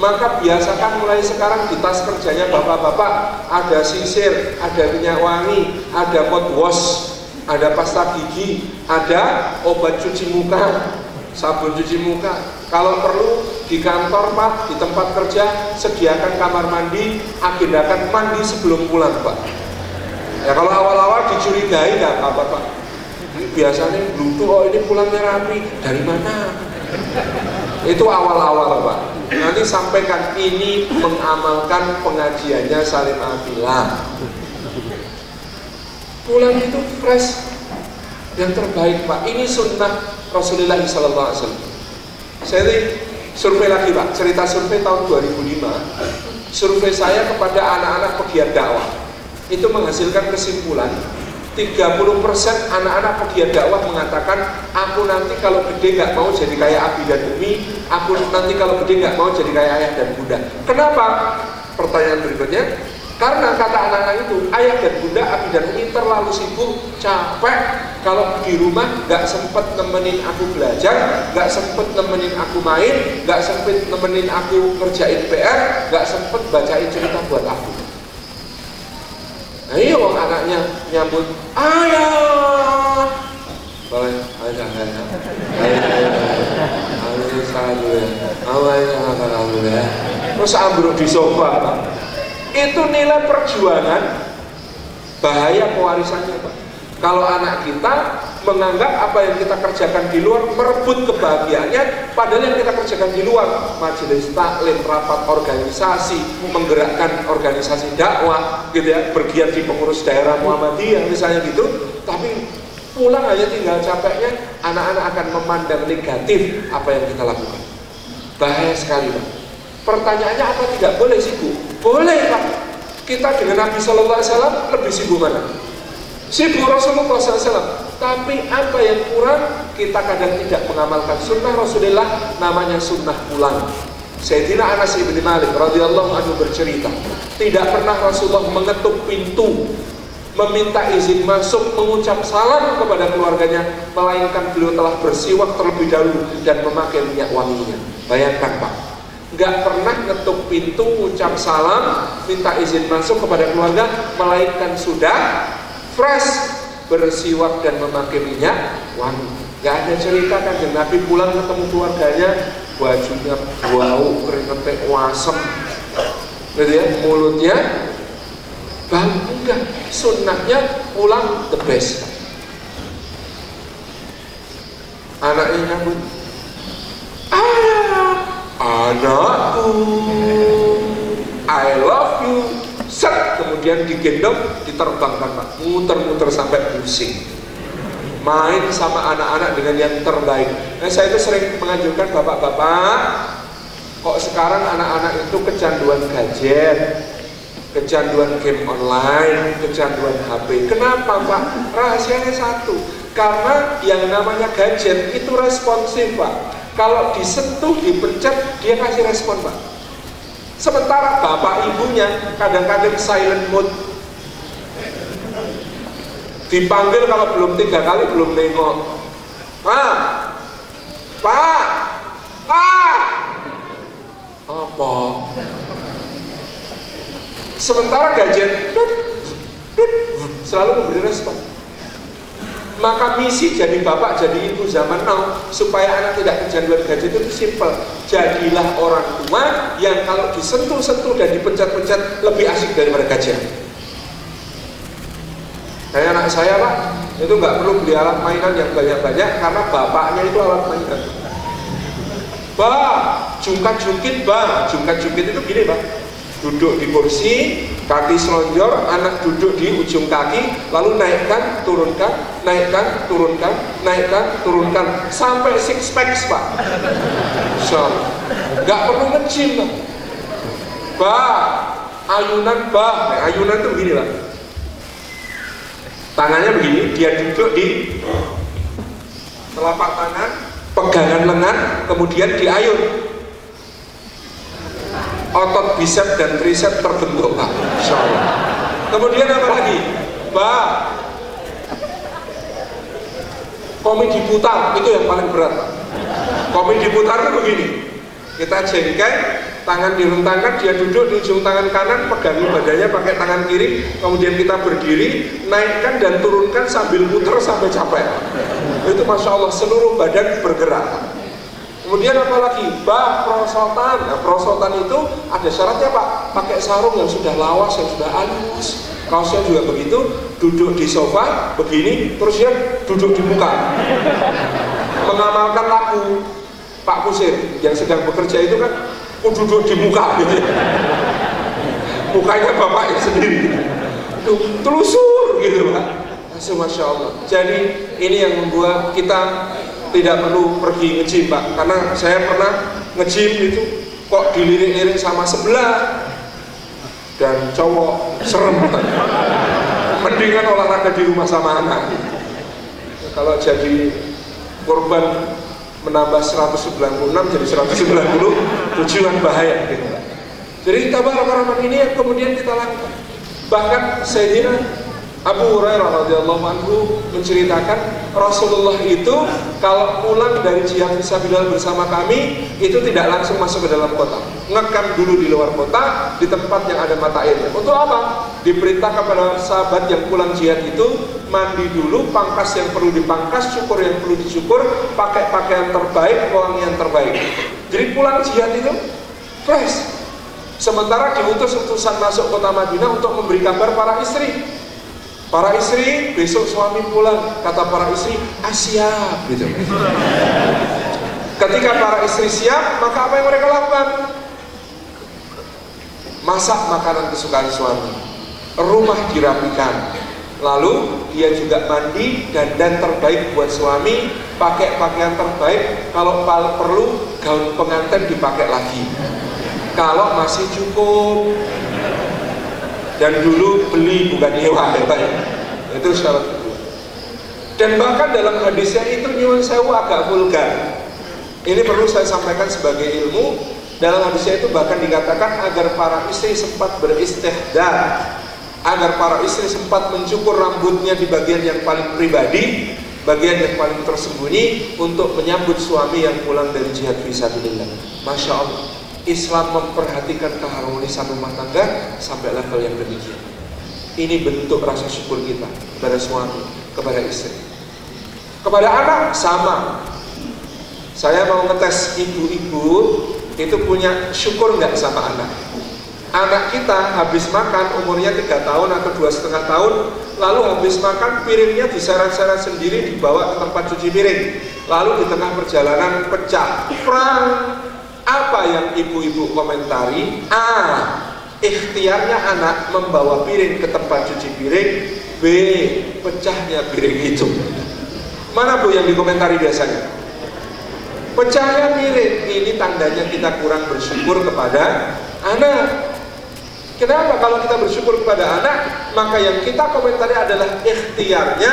Speaker 2: Maka biasakan mulai sekarang di tas kerjanya bapak-bapak ada sisir, ada minyak wangi, ada mouthwash, ada pasta gigi, ada obat cuci muka, sabun cuci muka. Kalau perlu di kantor Pak, di tempat kerja sediakan kamar mandi, agendakan mandi sebelum pulang Pak. Ya kalau awal-awal dicurigai nggak apa-apa Pak. Biasanya blutu, oh ini pulangnya rapi, dari mana? Itu awal-awal Pak. Nanti sampaikan ini mengamalkan pengajiannya Salim Abila. Pulang itu fresh, yang terbaik Pak. Ini sunnah Rasulullah SAW. Saya survei lagi Pak, cerita survei tahun 2005. Survei saya kepada anak-anak pegiat dakwah itu menghasilkan kesimpulan 30% anak-anak pegiat dakwah mengatakan, aku nanti kalau gede nggak mau jadi kayak Abi dan Umi, aku nanti kalau gede nggak mau jadi kayak ayah dan bunda. Kenapa? Pertanyaan berikutnya, karena kata anak-anak itu, ayah dan bunda, Abi dan Umi terlalu sibuk, capek, kalau di rumah nggak sempet nemenin aku belajar, nggak sempet nemenin aku main, nggak sempet nemenin aku ngerjain PR, nggak sempet bacain cerita buat aku. Nah iya wong anaknya nyambut, ayah, boleh, ayah, terus ambruk di sofa. Itu nilai perjuangan, bahaya pewarisannya Pak. Kalau anak kita menganggap apa yang kita kerjakan di luar merebut kebahagiaannya, padahal yang kita kerjakan di luar, majelis taklim, rapat organisasi, menggerakkan organisasi dakwah, gitu ya, bergiat di pengurus daerah Muhammadiyah misalnya gitu, tapi pulang hanya tinggal capeknya, anak-anak akan memandang negatif apa yang kita lakukan. Bahaya sekali Pak. Pertanyaannya apa tidak boleh sibuk? Boleh Pak. Kita dengan Nabi SAW lebih sibuk mana? Sibuk Rasulullah SAW. Tapi apa yang kurang? Kita kadang tidak mengamalkan sunnah Rasulullah, namanya sunnah pulang. Sayyidina Anas ibn Malik radhiyallahu anhu bercerita, tidak pernah Rasulullah mengetuk pintu, meminta izin masuk, mengucap salam kepada keluarganya, melainkan beliau telah bersiwak terlebih dahulu dan memakai minyak wanginya. Bayangkan Pak, nggak pernah ngetuk pintu, ucap salam, minta izin masuk kepada keluarga, melainkan sudah fresh, bersiwak dan memakai minyak wangi. Nggak ada cerita kan Nabi pulang ketemu keluarganya, bajunya bau, keringetnya wasem, gitu ya, mulutnya bau. Enggak, sunnahnya pulang the best. Anaknya nyambut, anakku, I love you. Set, kemudian digendong, diterbangkan Pak, muter-muter sampai pusing. Main sama anak-anak dengan yang terbaik. Nah, saya itu sering menganjurkan bapak-bapak, kok sekarang anak-anak itu kecanduan gadget, kecanduan game online, kecanduan HP. Kenapa Pak? Rahasianya satu, karena yang namanya gadget itu responsif Pak. Kalau disentuh, dipencet, dia kasih respon Pak. Sementara bapak ibunya kadang-kadang silent mode. Dipanggil kalau belum 3 kali belum nengok. Pak, apa? Sementara gadget selalu memberi respon. Maka misi jadi bapak, jadi ibu zaman now supaya anak tidak kecanduan gadget itu simple. Jadilah orang tua yang kalau disentuh-sentuh dan dipencet-pencet lebih asik daripada gadget. Kayak anak saya Pak, itu nggak perlu beli alat mainan yang banyak-banyak karena bapaknya itu alat mainan. Jungkat-jungkit jungkat-jungkit itu gini Pak, duduk di kursi, kaki selonjor, anak duduk di ujung kaki, lalu naikkan, turunkan, naikkan, turunkan, naikkan, turunkan, sampai 6 packs Pak. So, nggak perlu nge-gym Pak. Ayunan ayunan itu begini Pak. Tangannya begini, dia duduk di telapak tangan, pegangan lengan, kemudian diayun. otot bicep dan tricep terbentuk Pak, insya Allah. Kemudian apa lagi Pak? Komedi putar itu yang paling berat Pak. Komedi putar kan begini, kita jengkel, tangan direntangkan, dia duduk di ujung tangan kanan, pegangi badannya pakai tangan kiri, kemudian kita berdiri, naikkan dan turunkan sambil putar sampai capek. Itu Masya Allah, seluruh badan bergerak. Kemudian apalagi prosotan. Nah, prosotan itu ada syaratnya Pak, pakai sarung yang sudah lawas, yang sudah halus, kaosnya juga begitu, duduk di sofa begini, terus dia duduk di muka, mengamalkan lagu Pak Kusir yang sedang bekerja itu kan duduk di muka gitu ya. Mukanya bapaknya sendiri telusur gitu Pak. Masya Allah. Jadi ini yang membuat kita tidak perlu pergi nge-gym Pak, karena saya pernah nge-gym itu kok dilirik-lirik sama sebelah dan cowok serem. Mendingan olahraga di rumah sama anak. Kalau jadi korban menambah 196 jadi 190, tujuan bahaya gitu. Jadi tabarak rahmat ini yang kemudian kita lakukan. Bahkan Sayyidina Abu Hurairah radhiyallahu anhu menceritakan Rasulullah itu kalau pulang dari jihad fisabilillah bersama kami itu tidak langsung masuk ke dalam kota, ngekam dulu di luar kota di tempat yang ada mata airnya. Untuk apa? Diperintah kepada sahabat yang pulang jihad itu mandi dulu, pangkas yang perlu dipangkas, cukur yang perlu dicukur, pakai pakaian terbaik, wangian terbaik. Jadi pulang jihad itu fresh. Sementara diutus utusan masuk kota Madinah untuk memberi kabar para istri. Para istri, besok suami pulang, kata para istri, siap gitu. Ketika para istri siap, maka apa yang mereka lakukan? Masak makanan kesukaan suami, rumah dirapikan, lalu dia juga mandi dan terbaik buat suami, pakai pakaian terbaik, kalau perlu gaun pengantin dipakai lagi, kalau masih cukup. Dan dulu beli bukan nyewa ya Pak. Itu syarat kedua. Dan bahkan dalam hadisnya itu nyuwun sewu agak vulgar. Ini perlu saya sampaikan sebagai ilmu. Dalam hadisnya itu bahkan dikatakan agar para istri sempat beristihdad, agar para istri sempat mencukur rambutnya di bagian yang paling pribadi, bagian yang paling tersembunyi untuk menyambut suami yang pulang dari jihad fisabilillah. Masya Allah, Islam memperhatikan keharmonisan rumah tangga sampai level yang demikian. Ini bentuk rasa syukur kita kepada suami, kepada istri. Kepada anak sama. Saya mau ngetes ibu-ibu itu punya syukur nggak sama anak. Anak kita habis makan umurnya 3 tahun atau 2,5 tahun, lalu habis makan piringnya diseret-seret sendiri dibawa ke tempat cuci piring, lalu di tengah perjalanan pecah, prang. Apa yang ibu-ibu komentari? A, ikhtiarnya anak membawa piring ke tempat cuci piring. B, pecahnya piring itu. Mana Bu yang dikomentari biasanya? Pecahnya piring. Ini tandanya kita kurang bersyukur kepada anak. Kenapa? Kalau kita bersyukur kepada anak, maka yang kita komentari adalah ikhtiarnya,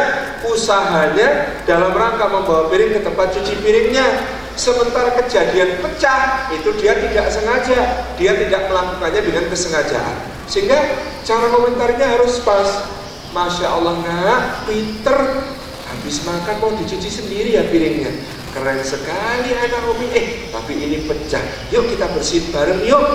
Speaker 2: usahanya dalam rangka membawa piring ke tempat cuci piringnya. Sementara kejadian pecah itu dia tidak sengaja, dia tidak melakukannya dengan kesengajaan. Sehingga cara komentarnya harus pas. Masya Allah nak, pinter, habis makan mau dicuci sendiri ya piringnya. Keren sekali anak Umi. Tapi ini pecah. Yuk kita bersihin bareng yuk.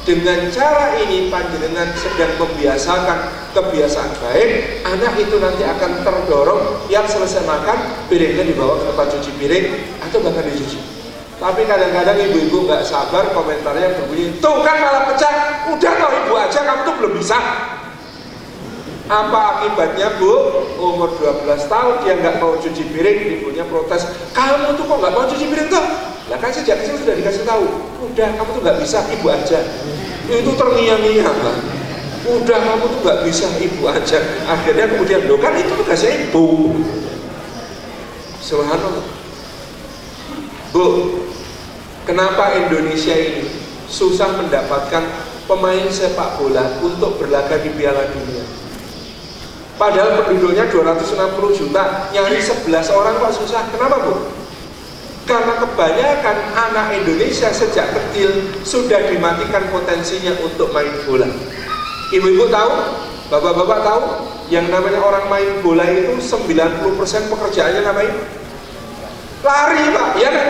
Speaker 2: Dengan cara ini panjenengan sedang membiasakan kebiasaan baik. Anak itu nanti akan terdorong yang selesai makan piringnya dibawa ke tempat cuci piring atau bahkan dicuci. Tapi kadang-kadang ibu-ibu nggak sabar, komentarnya berbunyi, tuh kan malah pecah, udah tau ibu aja, kamu tuh belum bisa. Apa akibatnya Bu? Umur 12 tahun dia nggak mau cuci piring, ibunya protes, kamu tuh kok nggak mau cuci piring tuh? Lah kan sejak kecil sudah dikasih tahu, udah kamu tuh nggak bisa, ibu aja. Itu terngiang-ngiang kan? Udah kamu tuh nggak bisa, ibu aja. Akhirnya kemudian, loh kan itu tugasnya ibu. Subhanallah. Bu, kenapa Indonesia ini susah mendapatkan pemain sepak bola untuk berlaga di Piala Dunia? Padahal penduduknya 260 juta, nyari 11 orang kok susah. Kenapa Bu? Karena kebanyakan anak Indonesia sejak kecil sudah dimatikan potensinya untuk main bola. Ibu-ibu tahu, bapak-bapak tahu, yang namanya orang main bola itu 90% pekerjaannya ngapain? Lari, Pak, ya kan?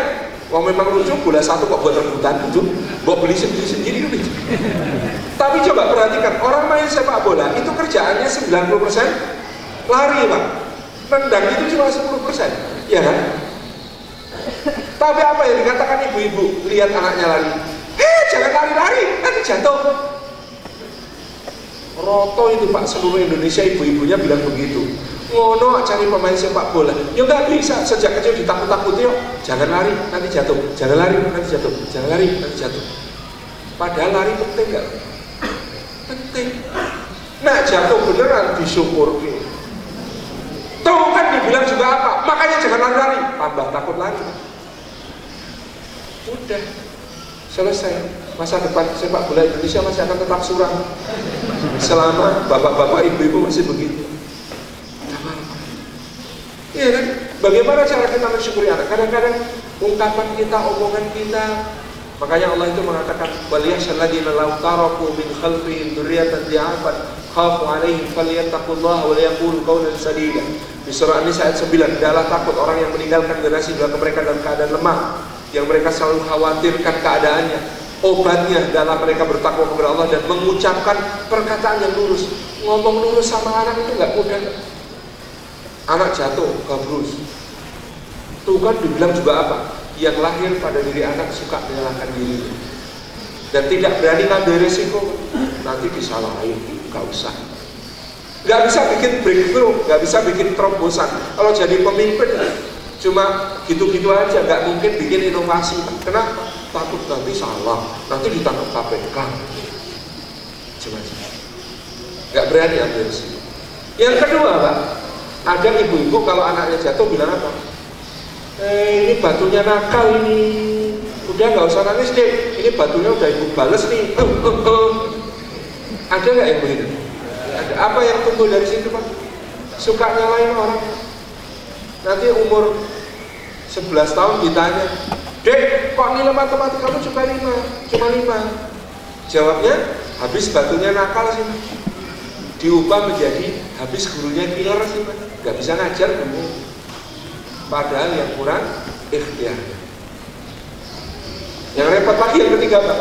Speaker 2: Wah, memang lucu, bola satu kok buat rebutan gitu, buat beli sendiri gitu. Tapi coba perhatikan, orang main sepak bola itu kerjaannya 90% lari, Pak. Nendang itu cuma 10%, ya kan? Tapi apa yang dikatakan ibu-ibu lihat anaknya lari? Jangan lari-lari, nanti jatuh. Roto itu Pak, seluruh Indonesia ibu-ibunya bilang begitu. Ngono cari pemain sepak bola, ya nggak bisa. Sejak kecil ditakut-takuti, yuk jangan lari nanti jatuh, jangan lari nanti jatuh, jangan lari nanti jatuh. Padahal lari penting nggak? Penting. Nah jatuh beneran disyukur. Tuh kan dibilang juga apa? Makanya jangan lari-lari, tambah takut lari. Udah selesai, masa depan sepak bola Indonesia masih akan tetap suram selama bapak-bapak ibu-ibu masih begitu. Iya kan? Bagaimana cara kita mensyukuri anak? Kadang-kadang ungkapan kita, omongan kita, makanya Allah itu mengatakan waliyahsyal ladzina law taraku min khalfihim dzurriyyatan dha'afan khafu 'alaihim falyattaqullaha wa liyaqulu qawlan sadida. Di surah An-Nisa ayat 9, adalah takut orang yang meninggalkan generasi belakang mereka dalam keadaan lemah, yang mereka selalu khawatirkan keadaannya. Obatnya adalah mereka bertakwa kepada Allah dan mengucapkan perkataan yang lurus. Ngomong lurus sama anak itu nggak mudah. Anak jatuh, gabrus. Tuh kan dibilang juga apa? Yang lahir pada diri anak suka menyalahkan diri dan tidak berani ngambil resiko. Nanti disalahin, nggak usah. Nggak bisa bikin breakthrough, nggak bisa bikin terobosan. Kalau jadi pemimpin cuma gitu-gitu aja, nggak mungkin bikin inovasi. Kenapa? Takut nanti salah, nanti ditangkap KPK. Cuma-cuma. Nggak berani ambil resiko. Yang kedua, Pak, ada ibu-ibu kalau anaknya jatuh bilang apa? Ini batunya nakal ini. Udah nggak usah nangis deh. Ini batunya udah ibu bales nih. Ada nggak yang begitu? Ada. Apa yang tumbuh dari situ, Pak? Suka nyalain orang. Nanti umur 11 tahun ditanya, Dek, kok nilai matematika kamu cuma 5? Jawabnya, habis batunya nakal sih. Diubah menjadi habis gurunya killer sih, Pak. Gak bisa ngajar guru. Padahal yang kurang ikhtiar. Yang repot lagi yang ketiga, Pak.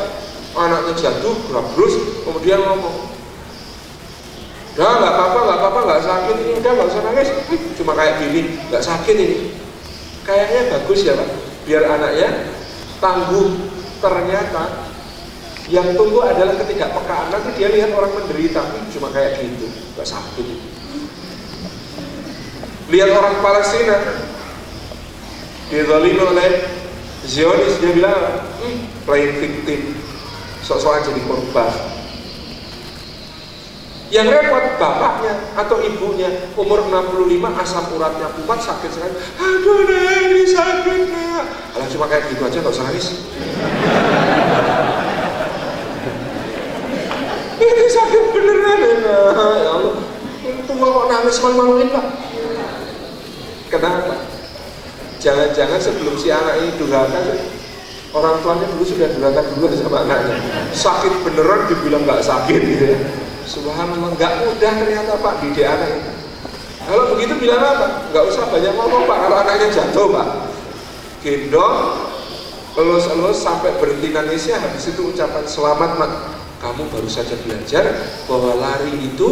Speaker 2: Anaknya jatuh, gabrus, kemudian ngomong, udah nggak apa-apa, nggak sakit ini, udah nggak usah nangis. Cuma kayak gini, nggak sakit ini. Kayaknya bagus ya, Pak. Biar anaknya tangguh. Ternyata yang tumbuh adalah ketidakpekaan. Nanti dia lihat orang menderita, cuma kayak gitu, nggak sakit. Lihat orang Palestina dizalimi oleh Zionis, dia bilang playing victim, sok-sokan jadi korban. Yang repot bapaknya atau ibunya umur 65, asam uratnya kumat, sakit sekali. Aduh nek, ini sakit nek. Alah cuma kayak gitu aja, nggak usah nangis. Ini sakit beneran ya Allah. Tua kok nangis malu-maluin, Pak. Kenapa? Jangan-jangan sebelum si anak ini durhaka, orang tuanya dulu sudah durhaka dulu sama anaknya. Sakit beneran dibilang nggak sakit gitu ya. Subhanallah, nggak mudah ternyata Pak didik anak itu. Kalau begitu bilang apa? Nggak usah banyak ngomong, Pak. Kalau anaknya jatuh, Pak, gendong, elus-elus sampai berhenti nangisnya. Habis itu ucapan selamat, Mak. Kamu baru saja belajar bahwa lari itu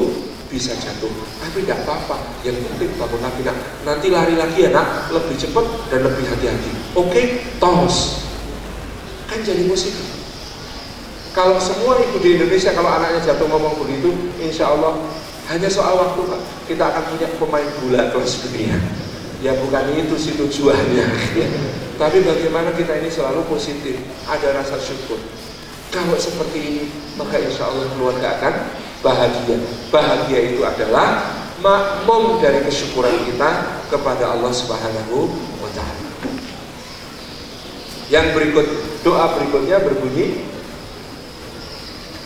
Speaker 2: bisa jatuh, tapi tidak apa-apa. Yang penting bangun lagi, nak. Nanti lari lagi ya, nak, lebih cepat dan lebih hati-hati. Oke, tos. Kan jadi musik. Kalau semua ibu di Indonesia kalau anaknya jatuh ngomong begitu, insya Allah hanya soal waktu, Pak. Kita akan punya pemain bola kelas dunia. Ya bukan itu sih tujuannya. Tapi bagaimana kita ini selalu positif, ada rasa syukur. Kalau seperti ini, maka insya Allah keluarga akan bahagia. Bahagia itu adalah makmum dari kesyukuran kita kepada Allah Subhanahu wa Ta'ala. Yang berikut, doa berikutnya berbunyi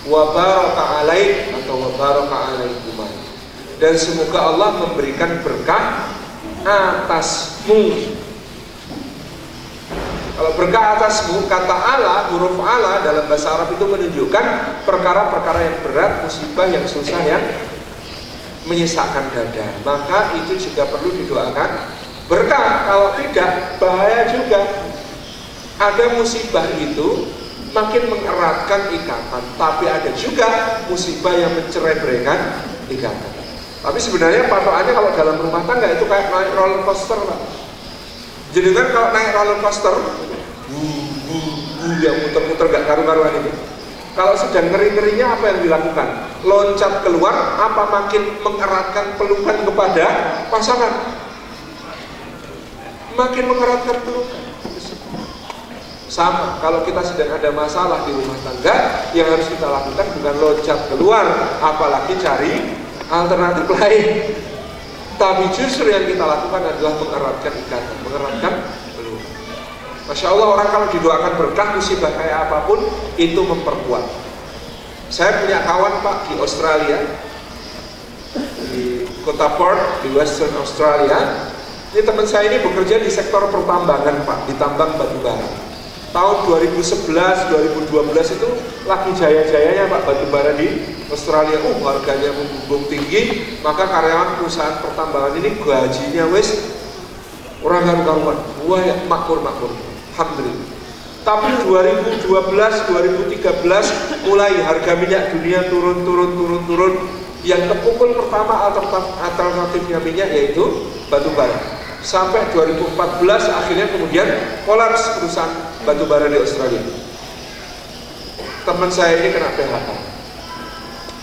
Speaker 2: wa baraka alaik atau wa baraka alaikum, dan semoga Allah memberikan berkah atasmu. Kalau berkah atasmu, kata ala, huruf ala dalam bahasa Arab itu menunjukkan perkara-perkara yang berat, musibah yang susah, yang menyesakkan dada. Maka itu juga perlu didoakan berkah. Kalau tidak, bahaya juga. Ada musibah itu makin mengeratkan ikatan, tapi ada juga musibah yang mencerai-beraikan ikatan. Tapi sebenarnya patokannya kalau dalam rumah tangga itu kayak naik roller coaster, Pak. Jadi kan kalau naik roller coaster, yang muter-muter gak karu-karuan itu. Kalau sedang ngeri-ngerinya apa yang dilakukan? Loncat keluar, apa makin mengeratkan pelukan kepada pasangan? Makin mengeratkan pelukan. Sama, kalau kita sedang ada masalah di rumah tangga, yang harus kita lakukan bukan loncat keluar, apalagi cari alternatif lain. Tapi justru yang kita lakukan adalah mengeratkan ikatan, mengeratkan pelukan. Masya Allah, orang kalau didoakan berkah, musibah kayak apapun, itu memperkuat. Saya punya kawan, Pak, di Australia, di kota Perth, di Western Australia. Ini teman saya ini bekerja di sektor pertambangan, Pak, di tambang batu bara. Tahun 2011, 2012 itu lagi jaya-jayanya, Pak, batu bara di Australia. Harganya membumbung tinggi, maka karyawan perusahaan pertambangan ini gajinya wis orang karu-karuan. Wah, ya, makmur. Alhamdulillah. Tapi 2012, 2013 mulai harga minyak dunia turun. Yang kepukul pertama alternatifnya minyak yaitu batu bara. Sampai 2014 akhirnya kemudian kolaps perusahaan batu bara di Australia. Teman saya ini kena PHK.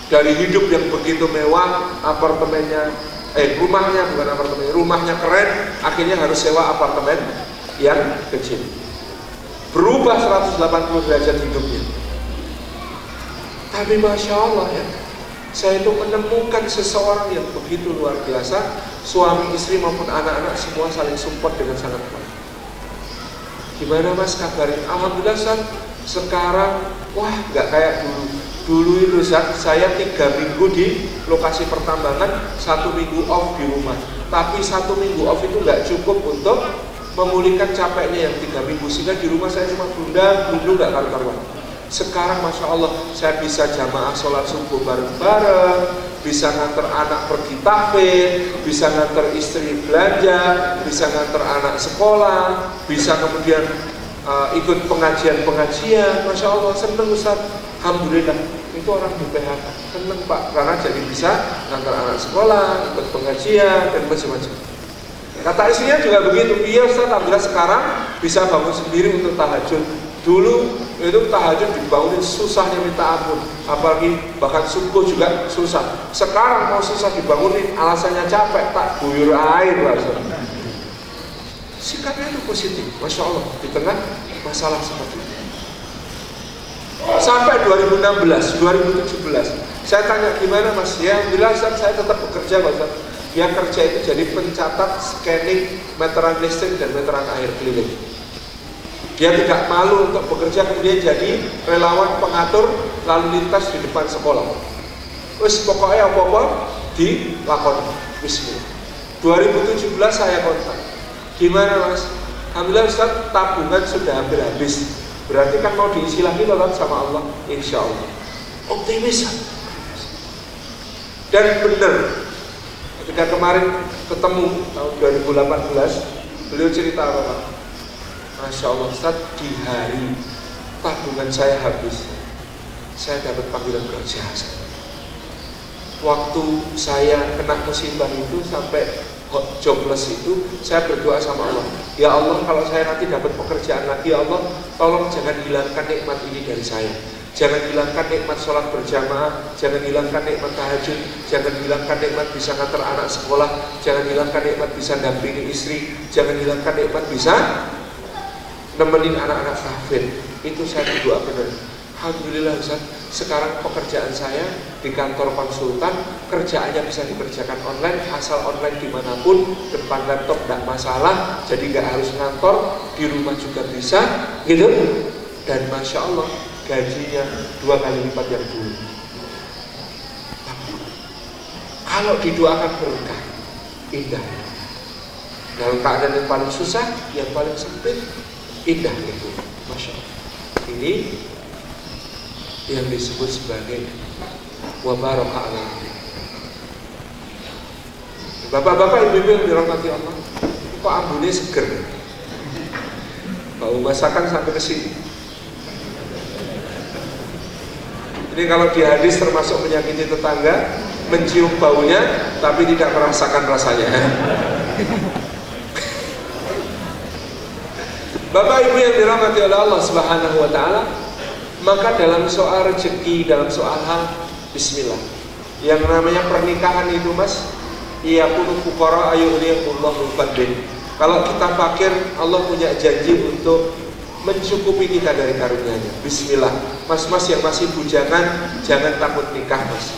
Speaker 2: Dari hidup yang begitu mewah, rumahnya keren, akhirnya harus sewa apartemen yang kecil. Berubah 180 derajat hidupnya. Tapi Masya Allah ya, saya itu menemukan seseorang yang begitu luar biasa. Suami, istri maupun anak-anak semua saling support dengan sangat baik. Gimana Mas kabarin? Alhamdulillah Ustaz, sekarang wah gak kayak dulu. Dulu itu Ustaz, saya 3 minggu di lokasi pertambangan, 1 minggu off di rumah. Tapi 1 minggu off itu gak cukup untuk memulihkan capeknya yang 3 minggu. Sehingga di rumah saya cuma dulu gak karu-karuan. Sekarang Masya Allah, saya bisa jamaah sholat subuh bareng-bareng, bisa nganter anak pergi tahfidz, bisa nganter istri belanja, bisa nganter anak sekolah, bisa kemudian ikut pengajian. Masya Allah, seneng Ustaz. Alhamdulillah, itu orang di PHK seneng Pak, karena jadi bisa nganter anak sekolah, ikut pengajian, dan macam-macam. Kata istrinya juga begitu. Iya Ustaz, alhamdulillah sekarang bisa bangun sendiri untuk tahajud. Dulu itu tahajud dibangunin susahnya minta ampun, apalagi bahkan subuh juga susah. Sekarang mau susah dibangunin, alasannya capek, tak guyur air rasanya. Sikapnya itu positif, Masya Allah, di tengah masalah seperti itu. Sampai 2016, 2017, saya tanya gimana Mas? Ya alhamdulillah saya tetap bekerja Pak. Dia kerja itu jadi pencatat scanning meteran listrik dan meteran air keliling. Dia tidak malu untuk bekerja, kemudian jadi relawan pengatur lalu lintas di depan sekolah. Terus pokoknya apa-apa dilakoni. Bismillah. 2017 saya kontak. Gimana Mas? Alhamdulillah Ustaz, tabungan sudah hampir habis. Berarti kan mau diisi lagi loh sama Allah. Insya Allah. Optimis. Dan benar. Ketika kemarin ketemu tahun 2018, beliau cerita apa? Masya Allah Ustaz, di hari tabungan saya habis, saya dapat panggilan kerja. Waktu saya kena musibah itu sampai jobless itu, saya berdoa sama Allah, ya Allah kalau saya nanti dapat pekerjaan lagi, ya Allah tolong jangan hilangkan nikmat ini dari saya. Jangan hilangkan nikmat sholat berjamaah, jangan hilangkan nikmat tahajud, jangan hilangkan nikmat bisa ngantar anak sekolah, jangan hilangkan nikmat bisa dampingi istri, jangan hilangkan nikmat bisa nemenin anak-anak tahfidz. Itu saya berdoa benar. Alhamdulillah Ustaz, sekarang pekerjaan saya di kantor konsultan, kerjaannya bisa dikerjakan online, asal online dimanapun, depan laptop tidak masalah, jadi nggak harus ngantor, di rumah juga bisa, gitu. Dan Masya Allah, gajinya 2 kali lipat yang dulu. Kalau didoakan berkah, indah. Dalam keadaan yang paling susah, yang paling sempit, Indah itu, Masya Allah. Ini yang disebut sebagai wa baraka alaihi. Bapak-bapak, ibu-ibu yang dirahmati Allah, kok ambune seger, bau masakan sampai ke sini. Ini kalau di hadis termasuk menyakiti tetangga, mencium baunya tapi tidak merasakan rasanya. Bapak ibu yang dirahmati oleh Allah Subhanahu wa taala, maka dalam soal rezeki, dalam soal hal, bismillah. Yang namanya pernikahan itu Mas, iyakunu fuqara ayughniyahumullahu fadlin. Kalau kita fakir, Allah punya janji untuk mencukupi kita dari karunia-Nya. Bismillah. Mas-mas yang masih bujangan, jangan takut nikah Mas.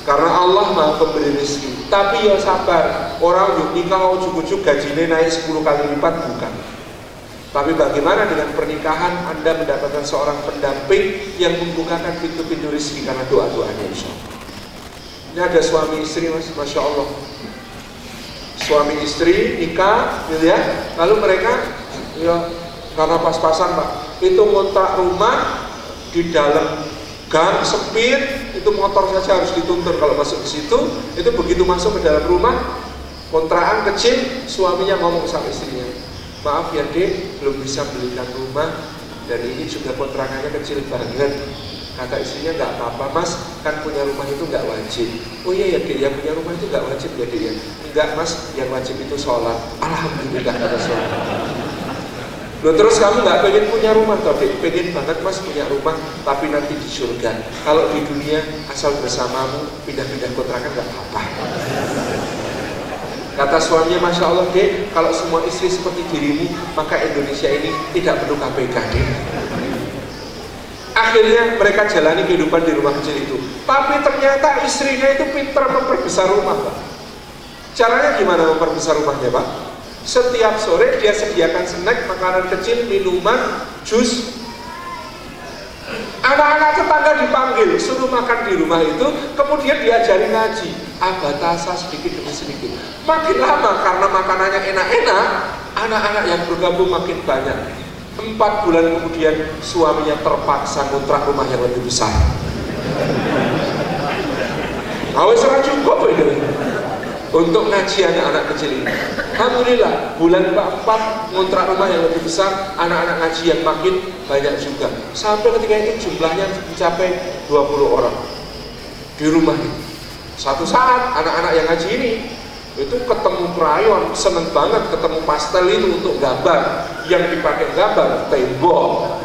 Speaker 2: Karena Allah Maha Pemberi rezeki. Tapi ya sabar, orang yuk nikah ujuk-ujuk gajinya naik 10 kali lipat, bukan. Tapi bagaimana dengan pernikahan Anda mendapatkan seorang pendamping yang membukakan pintu-pintu rezeki karena doa-doanya, insya Allah. Ini ada suami istri Mas, Masya Allah. Suami istri nikah, gitu ya. Lalu mereka ya karena pas-pasan Pak, itu ngontrak rumah di dalam gang sempit, itu motor saja harus dituntun kalau masuk ke situ. Itu begitu masuk ke dalam rumah, kontrakan kecil, suaminya ngomong sama istrinya, maaf ya dek, belum bisa belikan rumah dan ini juga kontrakannya kecil banget. Kata istrinya, nggak apa-apa Mas, kan punya rumah itu nggak wajib. Oh iya ya dek, yang punya rumah itu nggak wajib ya dek ya. Enggak Mas, yang wajib itu sholat. Alhamdulillah kata suami. Loh, terus kamu nggak pengen punya rumah toh dek? Pengen banget Mas punya rumah, tapi nanti di surga. Kalau di dunia asal bersamamu, pindah-pindah kontrakan nggak apa-apa. Kata suaminya, Masya Allah dek, kalau semua istri seperti dirimu, maka Indonesia ini tidak perlu KPK dek. Akhirnya mereka jalani kehidupan di rumah kecil itu. Tapi ternyata istrinya itu pintar memperbesar rumah Pak. Caranya gimana memperbesar rumahnya Pak? Setiap sore dia sediakan snack, makanan kecil, minuman, jus. Anak-anak tetangga dipanggil, suruh makan di rumah itu, kemudian diajari ngaji. Abatasa sedikit demi sedikit. Makin lama karena makanannya enak-enak, anak-anak yang bergabung makin banyak. 4 bulan kemudian suaminya terpaksa kontrak rumah yang lebih besar. Awes ora cukup itu untuk ngaji anak-anak kecil ini. Alhamdulillah bulan keempat ngontrak rumah yang lebih besar, anak-anak ngaji yang makin banyak juga. Sampai ketika itu jumlahnya mencapai 20 orang di rumah ini. Satu saat anak-anak yang ngaji ini itu ketemu krayon, seneng banget ketemu pastel itu untuk gambar. Yang dipakai gambar tembok,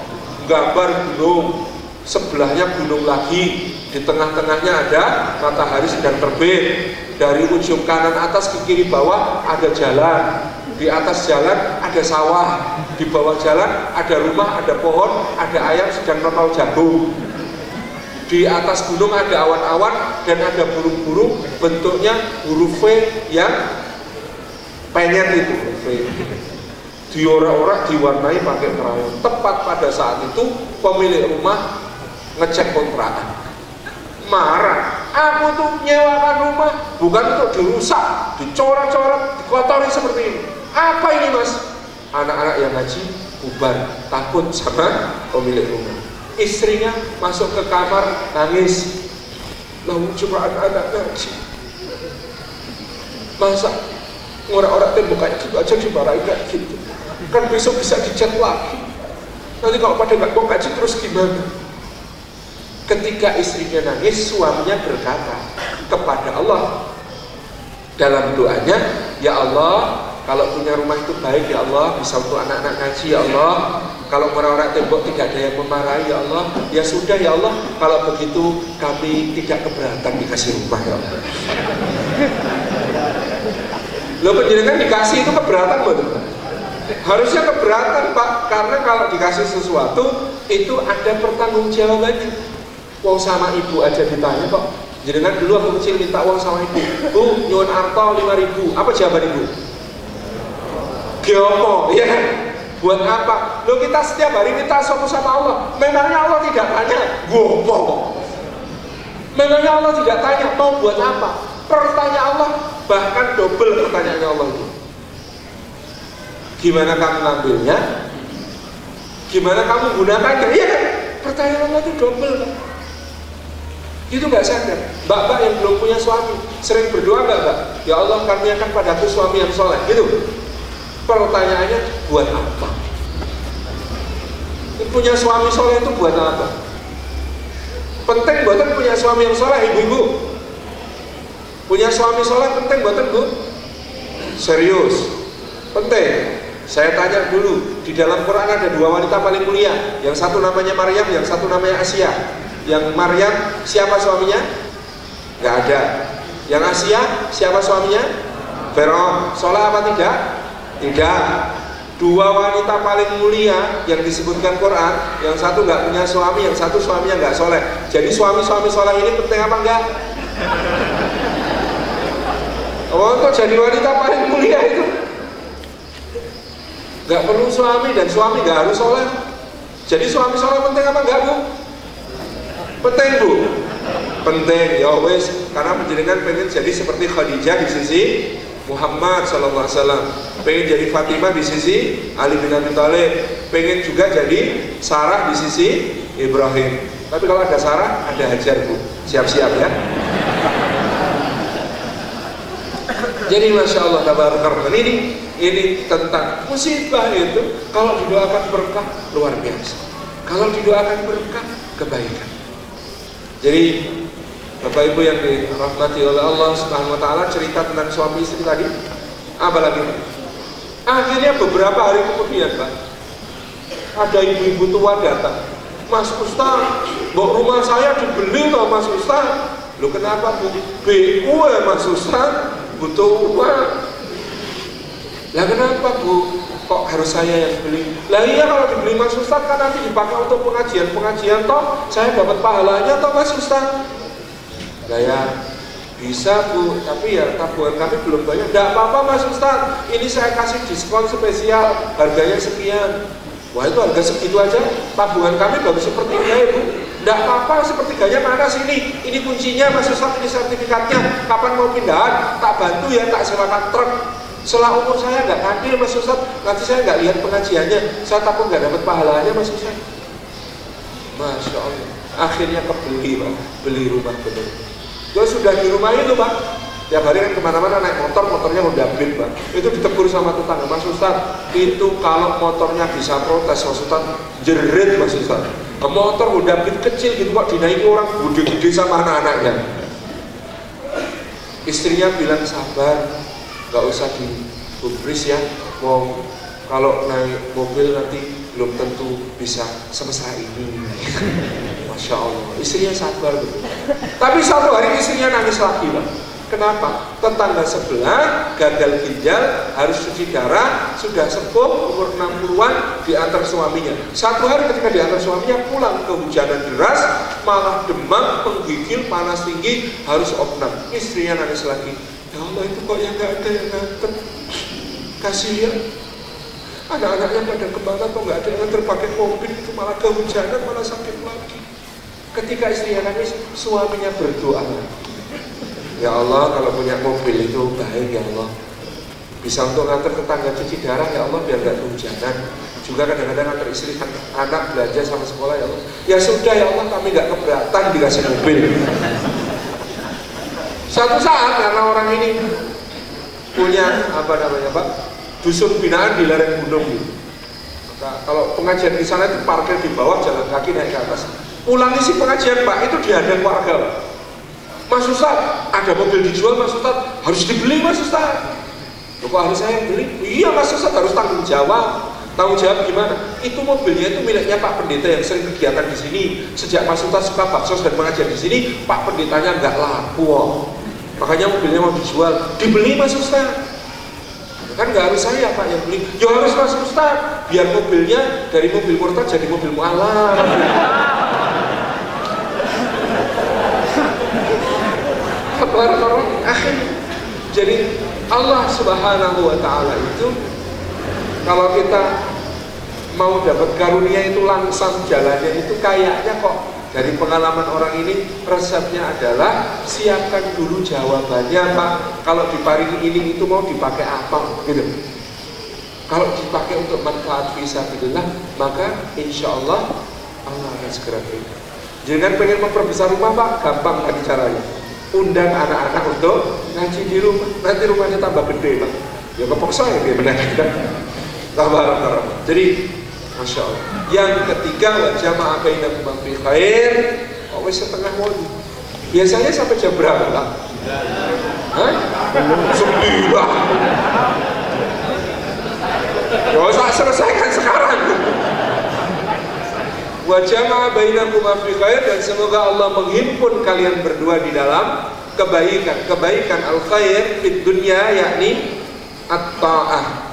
Speaker 2: gambar gunung, sebelahnya gunung lagi, di tengah-tengahnya ada matahari sedang terbit. Dari ujung kanan atas ke kiri bawah ada jalan, di atas jalan ada sawah, di bawah jalan ada rumah, ada pohon, ada ayam sedang nopal jagung. Di atas gunung ada awan-awan dan ada burung-burung, bentuknya huruf V yang penyet itu. Diorak-orak diwarnai pakai krayon. Tepat pada saat itu pemilik rumah ngecek kontrakan. Marah, aku tuh nyewakan rumah bukan untuk dirusak, dicoret-coret, dikotori seperti ini. Apa ini Mas? Anak-anak yang ngaji bubar, takut sama pemilik rumah. Istrinya masuk ke kamar nangis. Lalu cuma anak-anak ngaji. Masa orang-orang temboknya gitu aja dimarahin kayak gitu? Kan besok bisa dicat lagi. Nanti kalau pada nggak mau ngaji terus gimana? Ketika istrinya nangis, suaminya berkata kepada Allah dalam doanya, ya Allah, kalau punya rumah itu baik ya Allah, bisa untuk anak-anak ngaji ya Allah. Kalau orang-orang tembok tidak ada yang memarahi ya Allah, ya sudah ya Allah, kalau begitu kami tidak keberatan dikasih rumah ya Allah. Loh, penjelasan dikasih itu keberatan betul? Harusnya keberatan Pak, karena kalau dikasih sesuatu itu ada pertanggungjawabannya. Wong sama ibu aja ditanya kok. Jenengan dulu aku kecil minta uang sama ibu, Bu, nyuwun arto 5.000. Apa jawaban ibu? Giopo, ya. Buat apa? Loh, kita setiap hari minta sesuatu sama Allah. Memangnya Allah tidak tanya, gopo. Memangnya Allah tidak tanya, mau buat apa? Pertanyaan Allah bahkan double pertanyaannya Allah itu. Gimana kamu ngambilnya? Gimana kamu gunakannya? Iya kan? Pertanyaan Allah itu double kan? Itu nggak sadar. Mbak-mbak yang belum punya suami sering berdoa nggak, Mbak? Ya Allah, karuniakan padaku suami yang soleh. Gitu. Pertanyaannya, buat apa? Punya suami soleh itu buat apa? Penting buatan punya suami yang soleh, ibu-ibu. Punya suami soleh penting buatan, Bu? Serius? Penting. Saya tanya dulu, di dalam Quran ada dua wanita paling mulia. Yang satu namanya Maryam, yang satu namanya Asia. Yang Maryam, siapa suaminya? Gak ada. Yang Asia, siapa suaminya? Fir'aun. Soleh apa tidak? Tidak. Dua wanita paling mulia yang disebutkan Quran, yang satu gak punya suami, yang satu suaminya gak soleh. Jadi suami-suami soleh ini penting apa enggak? Untuk jadi wanita paling mulia itu gak perlu suami, dan suami gak harus soleh. Jadi suami soleh penting apa enggak, Bu? Penting, Bu. Penting, ya wes. Karena penjenengan pengen jadi seperti Khadijah di sisi Muhammad SAW, pengen jadi Fatimah di sisi Ali bin Abi Thalib, pengen juga jadi Sarah di sisi Ibrahim. Tapi kalau ada Sarah, ada Hajar, Bu. Siap-siap ya. Jadi Masya Allah, tabarakallah, ini tentang musibah itu. Kalau didoakan berkah, luar biasa. Kalau didoakan berkah, kebaikan. Jadi Bapak Ibu yang dirahmati oleh Allah Subhanahu wa taala, cerita tentang suami istri tadi. Apa lagi? Akhirnya beberapa hari kemudian, Pak, ada ibu-ibu tua datang. Mas Ustaz, rumah saya dibeli loh Mas Ustaz. Loh kenapa, Bu? BU ya Mas Ustaz, butuh uang. Lah kenapa, Bu? Kok harus saya yang beli? Lah iya, kalau dibeli Mas Ustaz kan nanti dipakai untuk pengajian toh, saya dapat pahalanya toh Mas Ustaz. Lah ya bisa, Bu, tapi ya tabungan kami belum banyak. Enggak apa-apa Mas Ustaz, ini saya kasih diskon spesial, harganya sekian. Wah, itu harga segitu aja, tabungan kami baru sepertiga ya, Bu. Enggak apa-apa, sepertiganya mana sini? Ini kuncinya Mas Ustaz, ini sertifikatnya. Kapan mau pindahan? Tak bantu ya, tak sewakan truk. Setelah umur saya nggak adil Mas Ustaz, nanti saya nggak lihat pengajiannya, saya takut nggak dapat pahalanya Mas Ustaz. Masya Allah, akhirnya kebeli, Pak, beli rumah betul. Gue sudah di rumah itu, Pak, tiap hari kan kemana-mana naik motornya Honda Beat, Pak. Itu ditegur sama tetangga, Mas Ustaz, itu kalau motornya bisa protes Mas Ustaz, jerit Mas Ustaz. Motor Honda Beat kecil gitu kok dinaiki orang gede-gede sama anak-anaknya. Istrinya bilang sabar, gak usah digubris ya, mau kalau naik mobil nanti belum tentu bisa semesra ini. Masya Allah, istrinya sabar betul. Tapi satu hari istrinya nangis lagi, Pak. Kenapa? Tetangga sebelah gagal ginjal, harus cuci darah, sudah sepuh, umur 60-an, diantar suaminya. Satu hari ketika diantar suaminya pulang, kehujanan deras, malah demam, menggigil, panas tinggi, harus opnam. Istrinya nangis lagi. Ya Allah, itu kok yang gak ada yang nganter. Kasihan anak-anaknya pada kemana kok gak ada yang nganter pakai mobil, itu malah kehujanan, malah sakit lagi. Ketika istrinya nangis, suaminya berdoa, ya Allah, kalau punya mobil itu baik ya Allah, bisa untuk nganter tetangga cuci darah ya Allah, biar gak kehujanan. Juga kadang-kadang nganter istri anak belanja sama sekolah ya Allah. Ya sudah ya Allah, kami gak keberatan dikasih mobil. Suatu saat karena orang ini punya Pak, dusun binaan di lereng gunung gitu. Maka kalau pengajian di sana itu parkir di bawah, jalan kaki naik ke atas. Pulang isi pengajian, Pak, itu dihadang warga, Pak. Mas Ustaz, ada mobil dijual Mas Ustaz, harus dibeli Mas Ustaz. Loh, kok harus saya beli? Iya Mas Ustaz, harus tanggung jawab. Tanggung jawab gimana? Itu mobilnya itu miliknya Pak Pendeta yang sering kegiatan di sini. Sejak Mas Ustaz suka bakso dan mengajar di sini, Pak Pendetanya nggak laku. Makanya mobilnya mau dijual, dibeli Mas Ustaz. Kan nggak harus saya Pak yang beli, ya harus Mas Ustaz, biar mobilnya dari mobil murtad jadi mobil mu'alaf. Jadi Allah Subhanahu wa taala itu kalau kita mau dapat karunia itu langsung jalannya itu kayaknya kok dari pengalaman orang ini resepnya adalah siapkan dulu jawabannya, Pak. Kalau diparingi ini itu mau dipakai apa gitu. Kalau dipakai untuk manfaat fisabilillah, maka insya Allah Allah akan segera berikan. Jangan pengen memperbesar rumah Pak, gampang tadi caranya. Undang anak-anak untuk ngaji di rumah, nanti rumahnya tambah gede Pak. Ya kepaksa ya dia benar kita. Jadi Masya Allah. Yang ketiga, wa jama'a bainakum fi khair. Oh, setengah wali. Biasanya sampai jam berapa Pak? Hah? 9. Ya saya selesaikan sekarang. Wa jama'a bainakum fi khair, dan semoga Allah menghimpun kalian berdua di dalam kebaikan al-khair di dunia, yakni at-ta'ah.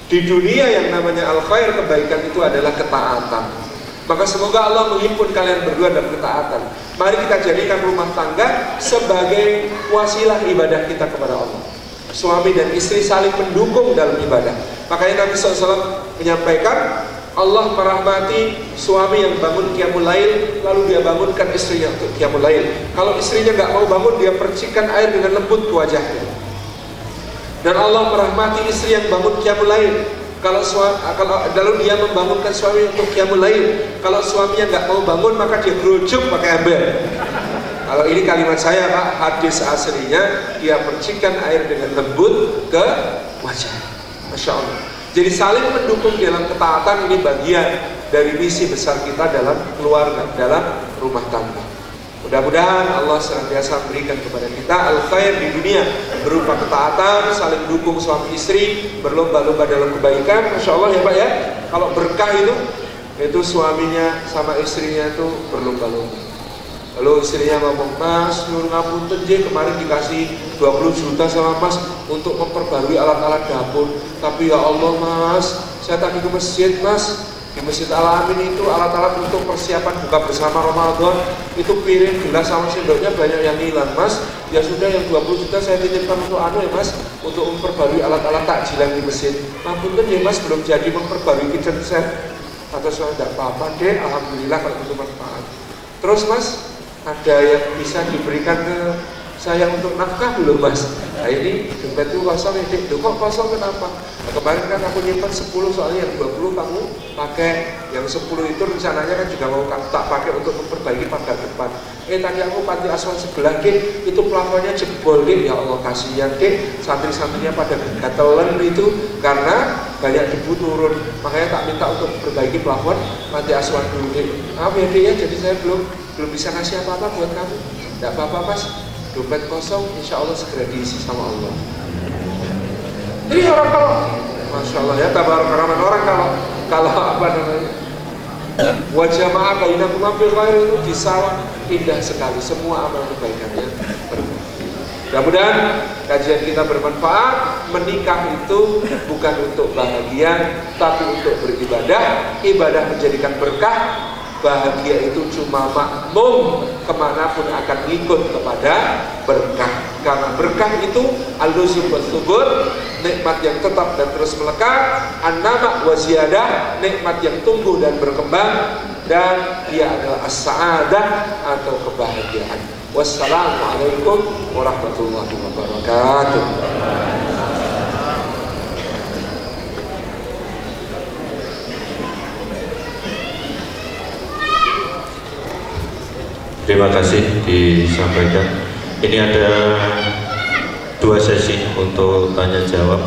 Speaker 2: Di dunia yang namanya al-khair, kebaikan itu adalah ketaatan. Maka semoga Allah menghimpun kalian berdua dalam ketaatan. Mari kita jadikan rumah tangga sebagai wasilah ibadah kita kepada Allah. Suami dan istri saling mendukung dalam ibadah. Makanya Nabi SAW menyampaikan, Allah merahmati suami yang bangun qiyamul lail, lalu dia bangunkan istrinya untuk qiyamul lail. Kalau istrinya nggak mau bangun, dia percikan air dengan lembut ke wajahnya. Dan Allah merahmati istri yang bangun qiyamul lail. Kalau lalu dia membangunkan suami untuk qiyamul lail. Kalau suaminya nggak mau bangun, maka dia gerujuk pakai ember. Kalau ini kalimat saya Pak, hadis aslinya, dia percikan air dengan lembut ke wajah. Masya Allah. Jadi saling mendukung dalam ketaatan, ini bagian dari misi besar kita dalam keluarga, dalam rumah tangga. Mudah-mudahan Allah senantiasa memberikan kepada kita al-khair di dunia berupa ketaatan, saling dukung suami istri, berlomba-lomba dalam kebaikan. Masya Allah ya Pak ya. Kalau berkah itu suaminya sama istrinya itu berlomba-lomba. Lalu istrinya ngomong, Mas, nyuruh ngapunten je, kemarin dikasih 20 juta sama Mas untuk memperbarui alat-alat dapur. Tapi ya Allah Mas, saya tadi ke masjid Mas. Di Masjid Al-Amin itu alat-alat untuk persiapan buka bersama Ramadan, itu piring, gelas sama sendoknya banyak yang hilang Mas. Ya sudah, yang 20 juta saya titipkan untuk ya Mas, untuk memperbarui alat-alat takjilan di masjid. Ngapunten ya Mas, belum jadi memperbarui kitchen set. Atau saya tidak apa-apa deh, alhamdulillah kalau itu manfaat. Terus Mas, ada yang bisa diberikan ke saya untuk nafkah belum Mas? Nah ini dompet itu kosong ya Dek. Kok kosong kenapa? Nah, kemarin kan aku nyimpan 10, soalnya yang 20 kamu pakai. Yang 10 itu rencananya kan juga mau tak pakai untuk memperbaiki pagar depan. Tadi aku panti asuhan sebelah Dek, itu plafonnya jebol Dek. Ya Allah kasihan Dek, santri-santrinya pada gatelan itu karena banyak debu turun. Makanya tak minta untuk memperbaiki plafon panti asuhan dulu Dek. Maaf ya Dek ya, jadi saya belum bisa kasih apa-apa buat kamu. Tidak apa-apa Mas, dompet kosong, insya Allah segera diisi sama Allah. Jadi orang kalau, Masya Allah ya, tabarak orang kalau apa namanya, wajah maaf bainakum fil khair itu disawat indah sekali, semua amal kebaikannya berkah. Mudah-mudahan kajian kita bermanfaat. Menikah itu bukan untuk bahagia, tapi untuk beribadah. Ibadah menjadikan berkah. Bahagia itu cuma makmum, kemanapun akan ikut kepada berkah. Karena berkah itu al-luzum was-subur, nikmat yang tetap dan terus melekat, an-nama wa ziyadah, nikmat yang tumbuh dan berkembang, dan dia adalah as-sa'adah atau kebahagiaan. Wassalamualaikum warahmatullahi wabarakatuh.
Speaker 1: Terima kasih disampaikan. Ini ada 2 sesi untuk tanya jawab.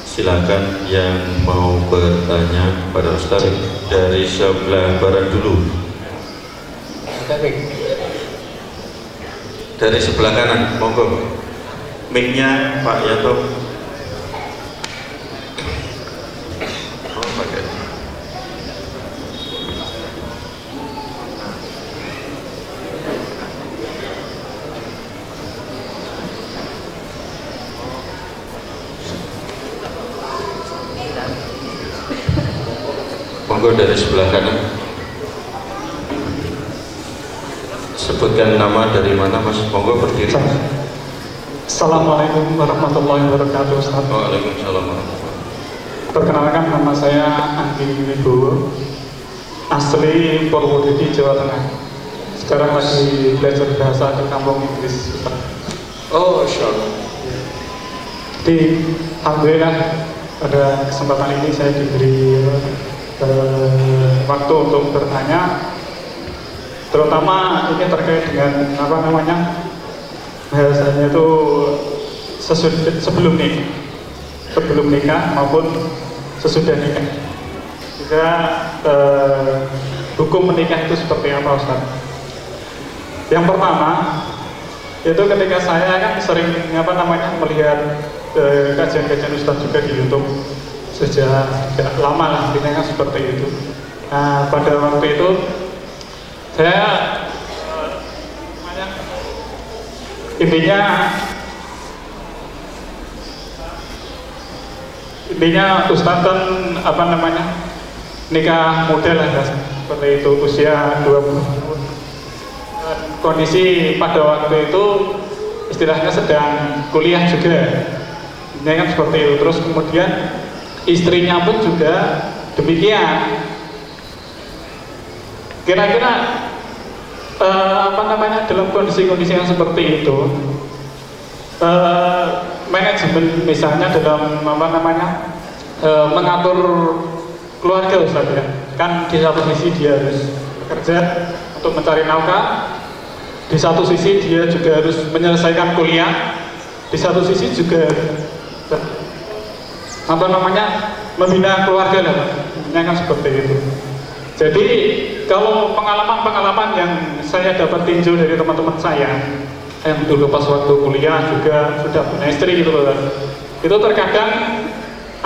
Speaker 1: Silakan yang mau bertanya pada Ustaz dari sebelah barat dulu. Dari sebelah kanan, monggo. Mic-nya Pak Yanto. Monggo dari sebelah kanan. Sebutkan nama dari mana Mas. Monggo berdiri.
Speaker 3: Assalamualaikum warahmatullahi wabarakatuh Ustaz.
Speaker 1: Waalaikumsalam warahmatullahi wabarakatuh.
Speaker 3: Perkenalkan, nama saya Anggi Wibowo, asli Purwodadi, Jawa Tengah. Sekarang lagi belajar bahasa di kampung Inggris Ustaz.
Speaker 2: Oh, Masya Allah.
Speaker 3: Jadi alhamdulillah pada kesempatan ini saya diberi waktu untuk bertanya, terutama ini terkait dengan bahasanya itu sebelum nikah maupun sesudah nikah. Juga hukum menikah itu seperti apa, Ustaz? Yang pertama itu ketika saya kan sering melihat kajian-kajian Ustaz juga di YouTube sejak lama lah, intinya seperti itu. Nah, pada waktu itu saya intinya Ustaz kan nikah muda lah seperti itu, usia 20 tahun. Kondisi pada waktu itu istilahnya sedang kuliah juga, ini kan seperti itu. Terus kemudian istrinya pun juga demikian. Kira-kira dalam kondisi-kondisi yang seperti itu, manajemen misalnya dalam mengatur keluarga, Ustaz ya, kan di satu sisi dia harus bekerja untuk mencari nafkah, di satu sisi dia juga harus menyelesaikan kuliah, di satu sisi juga membina keluarga lah, kan seperti itu. Jadi kalau pengalaman yang saya dapat tinjau dari teman-teman saya yang dulu pas waktu kuliah juga sudah punya istri gitu loh, itu terkadang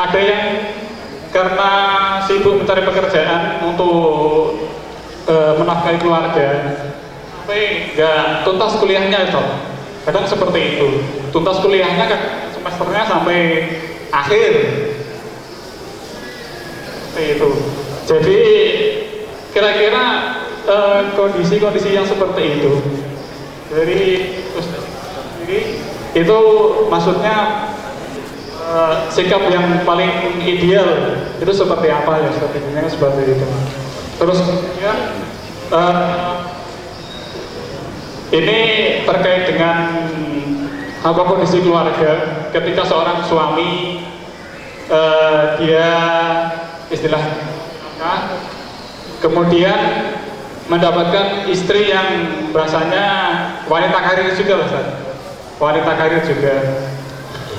Speaker 3: ada yang karena sibuk mencari pekerjaan untuk menafkahi keluarga, tapi nggak tuntas kuliahnya itu. Kadang seperti itu, tuntas kuliahnya kan semesternya sampai akhir, seperti itu. Jadi kira-kira kondisi-kondisi yang seperti itu, jadi itu maksudnya sikap yang paling ideal itu seperti apa ya, strateginya seperti itu. Terus kemudian ini terkait dengan kondisi keluarga ketika seorang suami dia istilah kemudian mendapatkan istri yang bahasanya wanita karir juga, Ustaz. Wanita karir juga.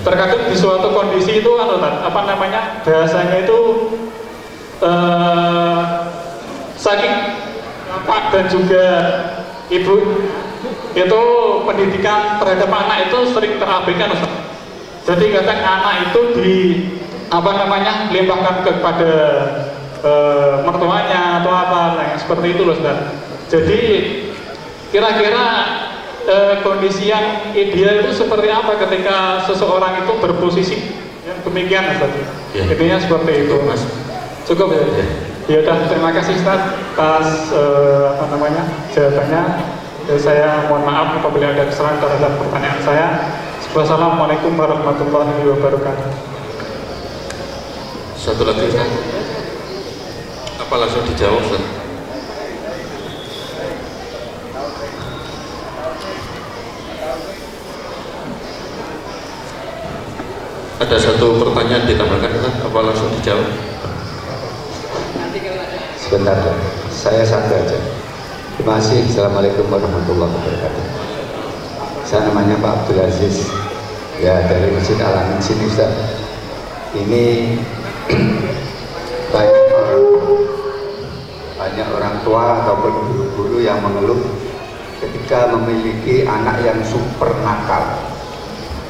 Speaker 3: Terkadang di suatu kondisi itu bahasanya itu saking bapak dan juga ibu itu pendidikan terhadap anak itu sering terabaikan, Ustaz. Jadi kadang anak itu limpahkan kepada mertuanya atau seperti itu loh, Ustaz. Jadi kira-kira kondisi yang ideal itu seperti apa ketika seseorang itu berposisi yang demikian, Ustaz? Ya. Intinya seperti itu, Mas. Cukup ya? Ya udah, terima kasih, Ustaz atas jawabannya. Saya mohon maaf apabila ada kesalahan terhadap pertanyaan saya. Wassalamualaikum warahmatullahi wabarakatuh.
Speaker 1: Satu lagi, Ustaz. Apa langsung dijawab, Ustaz? Ada satu pertanyaan ditambahkan, Ustaz. Apa langsung dijawab?
Speaker 4: Sebentar, saya satu aja. Terima kasih. Assalamualaikum warahmatullahi wabarakatuh. Saya namanya Pak Abdul Aziz, ya, dari Masjid Al-Amin sini, Ustaz. Ini banyak orang tua ataupun guru-guru yang mengeluh ketika memiliki anak yang super nakal.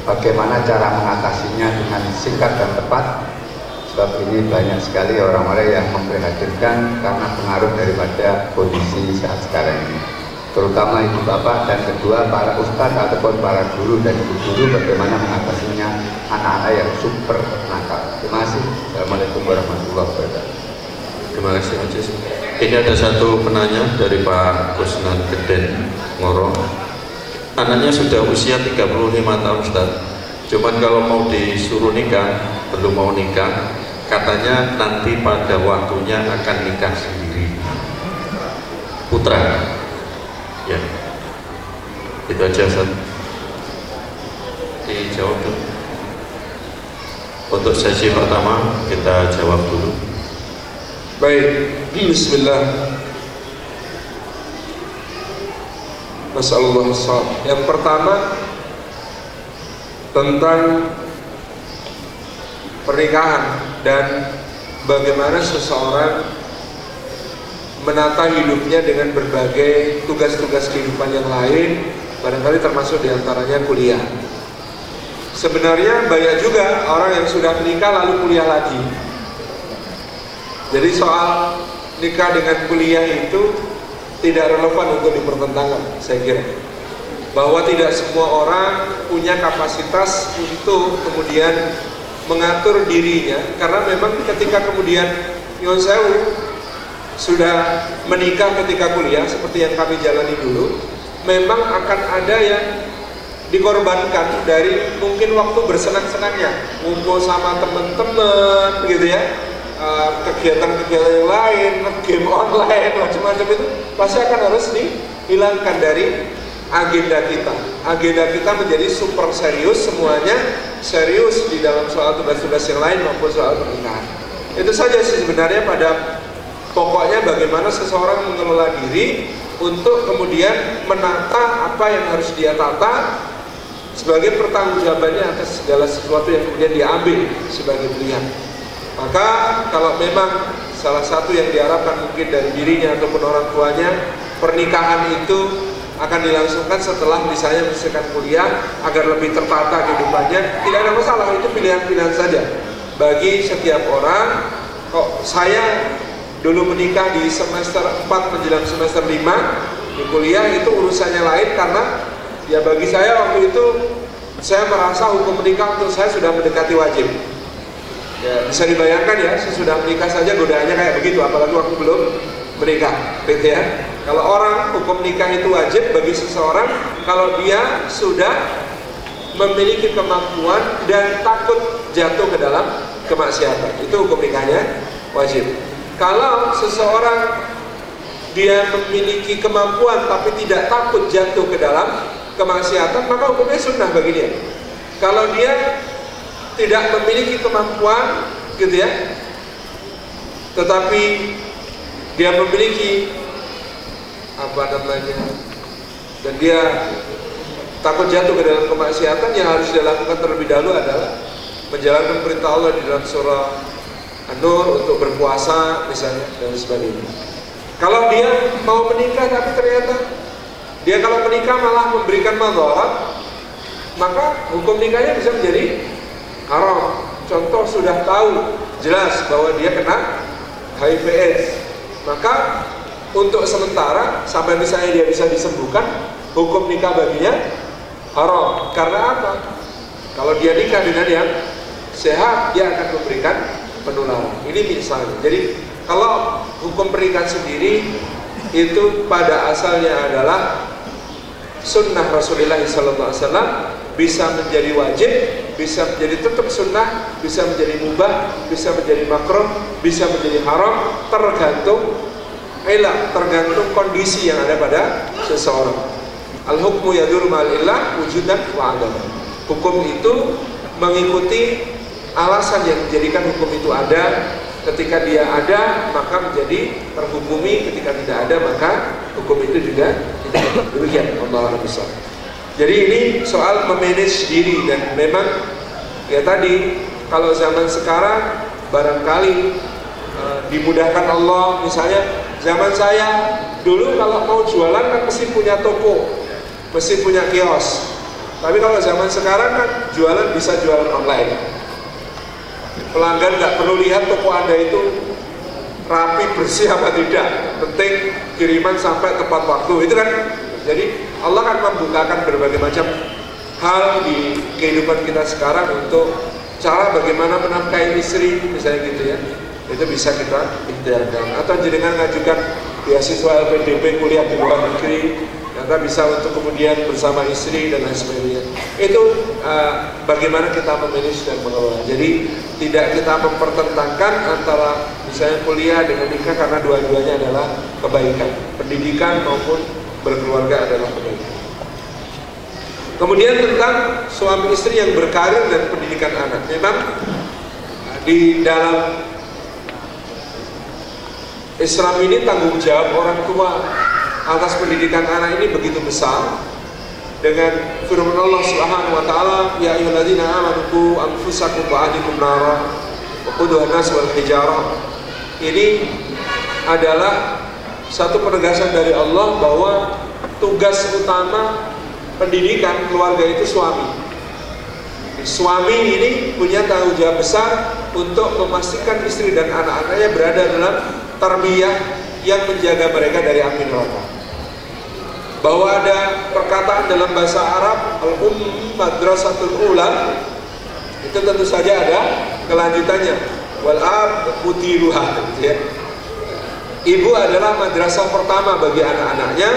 Speaker 4: Bagaimana cara mengatasinya dengan singkat dan tepat? Sebab ini banyak sekali orang-orang yang memprihatinkan karena pengaruh daripada kondisi saat sekarang ini, terutama ibu bapak, dan kedua para ustadz ataupun para guru dan ibu guru, bagaimana mengatasinya anak-anak yang super nakal. Terima kasih. Assalamualaikum warahmatullahi wabarakatuh.
Speaker 1: Terima kasih, Mas. Ini ada satu penanya dari Pak Kusnan Geden Ngoro. Anaknya sudah usia 35 tahun, Ustaz. Cuman kalau mau disuruh nikah, belum mau nikah, katanya nanti pada waktunya akan nikah sendiri. Putra. Ya. Itu aja, Ustaz. Dijawab dulu. Untuk sesi pertama kita jawab dulu.
Speaker 2: Baik, bismillah. Masallallahu alaihi. Yang pertama tentang pernikahan dan bagaimana seseorang menata hidupnya dengan berbagai tugas-tugas kehidupan yang lain, barangkali termasuk diantaranya kuliah. Sebenarnya banyak juga orang yang sudah menikah lalu kuliah lagi. Jadi soal nikah dengan kuliah itu tidak relevan untuk dipertentangkan, saya kira. Bahwa tidak semua orang punya kapasitas untuk kemudian mengatur dirinya, karena memang ketika kemudian nyuwun sewu sudah menikah ketika kuliah seperti yang kami jalani dulu, memang akan ada yang dikorbankan dari mungkin waktu bersenang-senangnya, ngumpul sama teman-teman gitu ya, kegiatan-kegiatan yang lain, game online, macam-macam itu pasti akan harus dihilangkan dari agenda kita. Agenda kita menjadi super serius, semuanya serius di dalam soal tugas-tugas yang lain maupun soal pernikahan. Itu saja sih sebenarnya, pada pokoknya bagaimana seseorang mengelola diri untuk kemudian menata apa yang harus dia tata sebagai pertanggungjawabannya atas segala sesuatu yang kemudian diambil sebagai pilihan. Maka kalau memang salah satu yang diharapkan mungkin dari dirinya ataupun orang tuanya, pernikahan itu akan dilangsungkan setelah misalnya menyelesaikan kuliah agar lebih tertata kehidupannya, tidak ada masalah, itu pilihan-pilihan saja bagi setiap orang. Kok saya dulu menikah di semester 4 menjelang semester 5 di kuliah, itu urusannya lain, karena ya bagi saya waktu itu saya merasa hukum menikah untuk saya sudah mendekati wajib. Ya, bisa dibayangkan ya, sesudah menikah saja godaannya kayak begitu, apalagi waktu belum menikah, gitu ya. Kalau orang hukum nikah itu wajib bagi seseorang kalau dia sudah memiliki kemampuan dan takut jatuh ke dalam kemaksiatan, itu hukum nikahnya wajib. Kalau seseorang dia memiliki kemampuan tapi tidak takut jatuh ke dalam kemaksiatan, maka hukumnya sunnah bagi dia. Kalau dia tidak memiliki kemampuan gitu ya, tetapi dia memiliki dan dia takut jatuh ke dalam kemaksiatan, yang harus dilakukan terlebih dahulu adalah menjalankan perintah Allah di dalam surah An-Nur untuk berpuasa misalnya dan sebagainya. Kalau dia mau menikah tapi ternyata dia kalau menikah malah memberikan madarat, maka hukum nikahnya bisa menjadi haram. Contoh, sudah tahu jelas bahwa dia kena HIV/AIDS, maka untuk sementara sampai misalnya dia bisa disembuhkan, hukum nikah baginya haram. Karena apa? Kalau dia nikah dengan yang sehat, dia akan memberikan penularan. Ini misalnya. Jadi kalau hukum pernikahan sendiri itu pada asalnya adalah sunnah Rasulullah SAW, bisa menjadi wajib, bisa menjadi tetap sunnah, bisa menjadi mubah, bisa menjadi makruh, bisa menjadi haram, tergantung kondisi yang ada pada seseorang. Al-hukmu yadur ma'al illah wujudan wa adam. Hukum itu mengikuti alasan yang menjadikan hukum itu ada. Ketika dia ada, maka menjadi terhukumi. Ketika tidak ada, maka hukum itu juga tidak ada. Demikian Allahu Akbar. Jadi ini soal memanage diri, dan memang ya tadi, kalau zaman sekarang barangkali dimudahkan Allah. Misalnya zaman saya dulu kalau mau jualan kan mesti punya toko, mesti punya kios. Tapi kalau zaman sekarang kan jualan bisa jualan online. Pelanggan nggak perlu lihat toko Anda itu rapi, bersih apa tidak, penting kiriman sampai tepat waktu. Itu kan, jadi Allah kan membukakan berbagai macam hal di kehidupan kita sekarang untuk cara bagaimana menafkahi istri misalnya gitu ya. Itu bisa kita ikhtiarkan. Atau jenengan ngajukan beasiswa LPDP kuliah di luar negeri, kita bisa untuk kemudian bersama istri dan lain sebagainya. Itu bagaimana kita memanage dan mengelola. Jadi tidak kita mempertentangkan antara misalnya kuliah dengan nikah, karena dua-duanya adalah kebaikan. Pendidikan maupun berkeluarga adalah kebaikan. Kemudian tentang suami istri yang berkarir dan pendidikan anak. Memang Di dalam Islam ini tanggung jawab orang tua atas pendidikan anak ini begitu besar. Dengan firman Allah Subhanahu wa taala, ya ayyuhalladzina amanu qu anfusakum wa ahlikum nara wa quduha an-nas wal hijarah. Ini adalah satu penegasan dari Allah bahwa tugas utama pendidikan keluarga itu suami. Suami ini punya tanggung jawab besar untuk memastikan istri dan anak-anaknya berada dalam tarbiyah yang menjaga mereka dari api neraka. Bahwa ada perkataan dalam bahasa Arab, madrasatul ula, itu tentu saja ada kelanjutannya, wal ab mutiruha, ya. Ibu adalah madrasah pertama bagi anak-anaknya,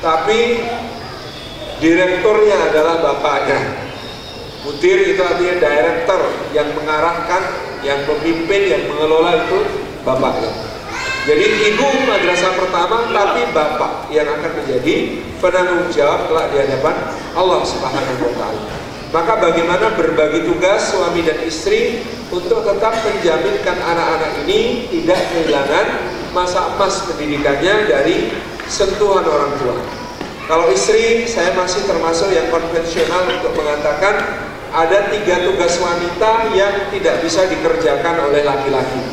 Speaker 2: tapi direkturnya adalah bapaknya. Mutir itu artinya director, yang mengarahkan, yang memimpin, yang mengelola itu bapaknya. Jadi ibu madrasah pertama, tapi bapak yang akan menjadi penanggung jawab kelak di hadapan Allah Subhanahu wa taala. Maka bagaimana berbagi tugas suami dan istri untuk tetap menjaminkan anak-anak ini tidak kehilangan masa emas pendidikannya dari sentuhan orang tua. Kalau istri, saya masih termasuk yang konvensional untuk mengatakan ada 3 tugas wanita yang tidak bisa dikerjakan oleh laki-laki,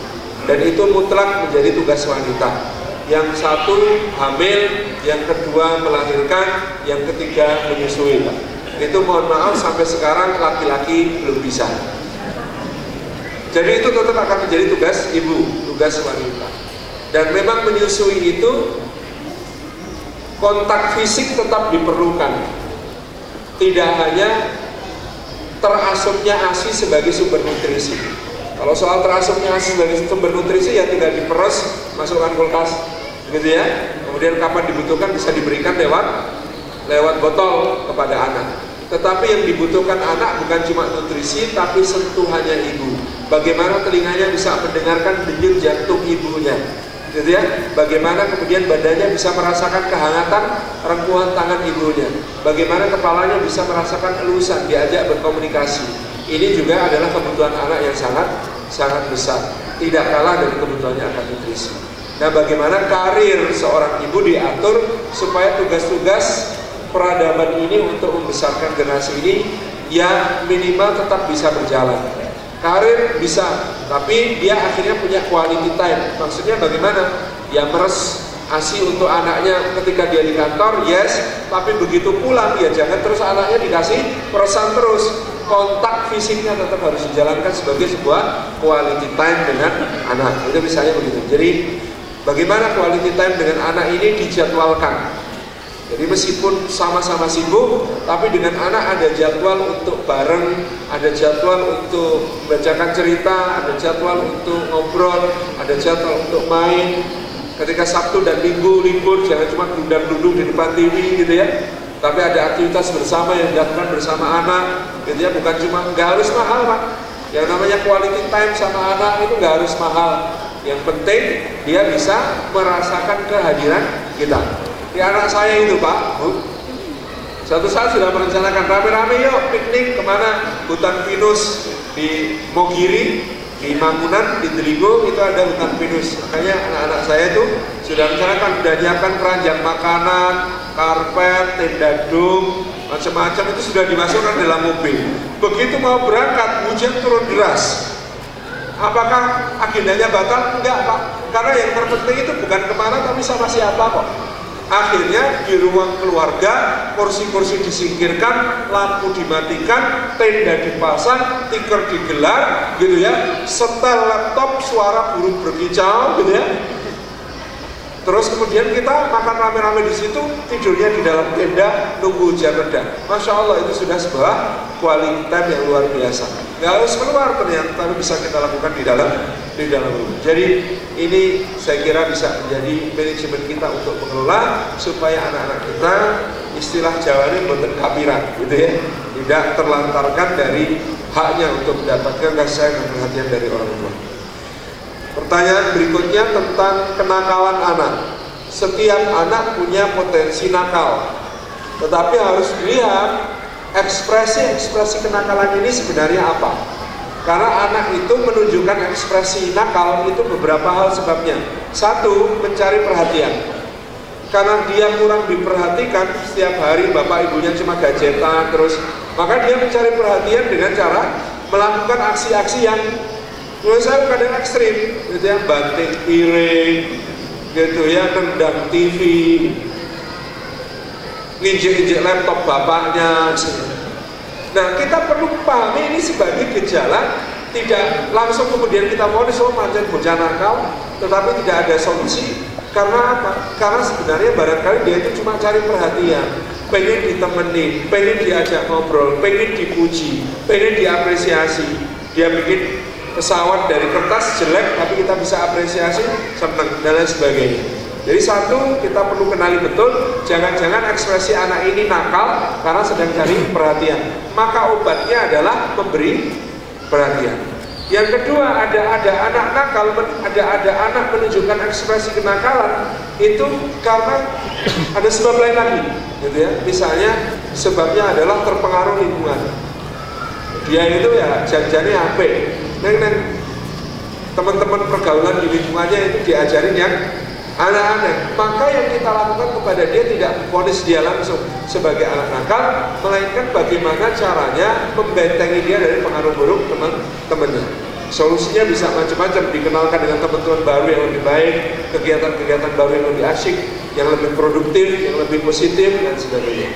Speaker 2: dan itu mutlak menjadi tugas wanita. Yang satu hamil, yang kedua melahirkan, yang ketiga menyusui. Itu mohon maaf sampai sekarang laki-laki belum bisa. Jadi itu tetap akan menjadi tugas ibu, tugas wanita. Dan memang menyusui itu kontak fisik tetap diperlukan. Tidak hanya terasupnya ASI sebagai sumber nutrisi. Kalau soal terasupnya ASI sebagai sumber nutrisi ya tinggal diperes, masukkan kulkas, gitu ya. Kemudian kapan dibutuhkan bisa diberikan lewat botol kepada anak. Tetapi yang dibutuhkan anak bukan cuma nutrisi, tapi sentuhannya ibu. Bagaimana telinganya bisa mendengarkan denyut jantung ibunya, gitu ya. Bagaimana kemudian badannya bisa merasakan kehangatan rengkuhan tangan ibunya. Bagaimana kepalanya bisa merasakan elusan, diajak berkomunikasi. Ini juga adalah kebutuhan anak yang sangat besar, tidak kalah dari kebutuhannya akan nutrisi. Nah, bagaimana karir seorang ibu diatur supaya tugas-tugas peradaban ini untuk membesarkan generasi ini ya minimal tetap bisa berjalan. Karir bisa, tapi dia akhirnya punya quality time. Maksudnya bagaimana? Ya meres ASI untuk anaknya ketika dia di kantor, yes, tapi begitu pulang ya jangan terus anaknya dikasih peresan terus. Kontak fisiknya tetap harus dijalankan sebagai sebuah quality time dengan anak. Itu misalnya begitu. Jadi bagaimana quality time dengan anak ini dijadwalkan. Jadi meskipun sama-sama sibuk, tapi dengan anak ada jadwal untuk bareng, ada jadwal untuk membacakan cerita, ada jadwal untuk ngobrol, ada jadwal untuk main. Ketika Sabtu dan Minggu libur, jangan cuma duduk di depan TV gitu ya. Tapi ada aktivitas bersama yang dilakukan bersama anak, gitu ya. Bukan cuma, nggak harus mahal Pak. Yang namanya quality time sama anak itu nggak harus mahal. Yang penting dia bisa merasakan kehadiran kita. Di anak saya itu Pak, suatu saat sudah merencanakan rame-rame yuk piknik kemana? Hutan pinus di Mogiri, di Mangunan, di Deligo itu ada hutan pinus. Makanya anak-anak saya itu sudah rencanakan, sudah nyiapkan keranjang makanan, karpet, tenda dom, macam-macam itu sudah dimasukkan dalam mobil. Begitu mau berangkat, hujan turun deras. Apakah agendanya batal? Enggak Pak, karena yang terpenting itu bukan kemana tapi sama siapa kok. Akhirnya di ruang keluarga, kursi-kursi disingkirkan, lampu dimatikan, tenda dipasang, tikar digelar, gitu ya. Setel laptop, suara burung berkicau, gitu ya. Terus kemudian kita makan rame-rame di situ, tidurnya di dalam tenda, nunggu hujan reda. Masya Allah itu sudah sebuah quality time yang luar biasa. Nggak harus keluar ternyata, tapi bisa kita lakukan di dalam rumah. Jadi ini saya kira bisa menjadi manajemen kita untuk mengelola supaya anak-anak kita istilah Jawa ini boten kapiran, gitu ya, tidak terlantarkan dari haknya untuk mendapatkan kasih sayang dan perhatian dari orang tua. Pertanyaan berikutnya tentang kenakalan anak. Setiap anak punya potensi nakal, tetapi harus dilihat ekspresi kenakalan ini sebenarnya apa. Karena anak itu menunjukkan ekspresi nakal itu beberapa hal sebabnya. Satu, mencari perhatian. Karena dia kurang diperhatikan, setiap hari bapak ibunya cuma gadgetan terus, maka dia mencari perhatian dengan cara melakukan aksi-aksi yang menurut saya kadang ekstrim, gitu ya, banting piring, gitu ya, nendang TV, nginjek-injek laptop bapaknya. Nah, kita perlu pahami ini sebagai gejala, tidak langsung kemudian kita vonis oh macam bocah nakal, tetapi tidak ada solusi. Karena apa? Karena sebenarnya barangkali dia itu cuma cari perhatian, pengen ditemenin, pengen diajak ngobrol, pengen dipuji, pengen diapresiasi. Dia bikin pesawat dari kertas jelek, tapi kita bisa apresiasi, senang dan lain sebagainya. Jadi satu, kita perlu kenali betul, jangan-jangan ekspresi anak ini nakal karena sedang cari perhatian. Maka obatnya adalah memberi perhatian. Yang kedua, ada anak nakal, ada anak menunjukkan ekspresi kenakalan itu karena ada sebab lain lagi, gitu ya. Misalnya sebabnya adalah terpengaruh lingkungan. Dia itu ya janjiannya apa? Teman-teman pergaulan di lingkungannya itu diajarin yang aneh-aneh, maka yang kita lakukan kepada dia tidak memvonis dia langsung sebagai anak nakal, melainkan bagaimana caranya membentengi dia dari pengaruh buruk teman-temannya. Solusinya bisa macam-macam, dikenalkan dengan teman-teman baru yang lebih baik, kegiatan-kegiatan baru yang lebih asyik, yang lebih produktif, yang lebih positif, dan sebagainya.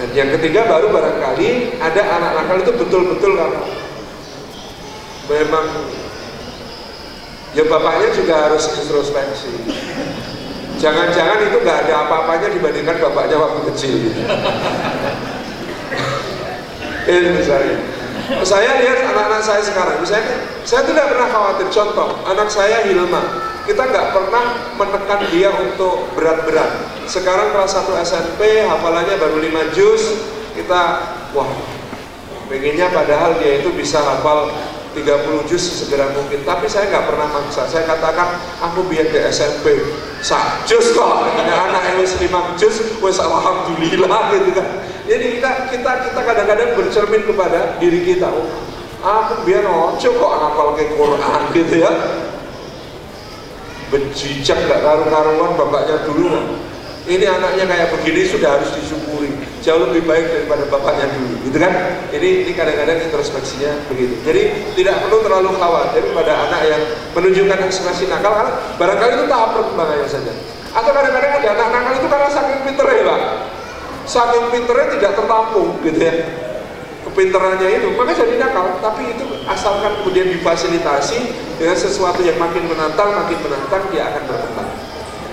Speaker 2: Dan yang ketiga baru barangkali ada anak nakal itu betul-betul kalau memang ya bapaknya juga harus introspeksi. Jangan-jangan itu nggak ada apa-apanya dibandingkan bapaknya waktu kecil. Ini misalnya, saya lihat anak-anak saya sekarang, misalnya, saya tidak pernah khawatir. Contoh, anak saya Hilma, kita nggak pernah menekan dia untuk berat-berat. Sekarang kelas 1 SMP, hafalannya baru 5 juz, kita, wah, pengennya padahal dia itu bisa hafal 30 juz segera mungkin, tapi saya nggak pernah maksa. Saya katakan, aku biar di SMP 1 juz kok, anak yang 5 juz, wes alhamdulillah gitu kan. Jadi kita kadang-kadang bercermin kepada diri kita, oh, aku biar ojo kok hafal ke Quran gitu ya. Bejijak nggak karu-karuan bapaknya dulu. Ini anaknya kayak begini sudah harus disyukuri, jauh lebih baik daripada bapaknya dulu, gitu kan? Ini kadang-kadang introspeksinya begitu. Jadi tidak perlu terlalu khawatir pada anak yang menunjukkan ekspresi nakal, karena barangkali itu tahap perkembangannya saja. Atau kadang-kadang ada anak nakal itu karena saking pinternya, Pak, saking pinternya tidak tertampung, gitu ya. Kepinterannya itu, maka jadi nakal. Tapi itu asalkan kemudian difasilitasi dengan sesuatu yang makin menantang, dia akan berkembang.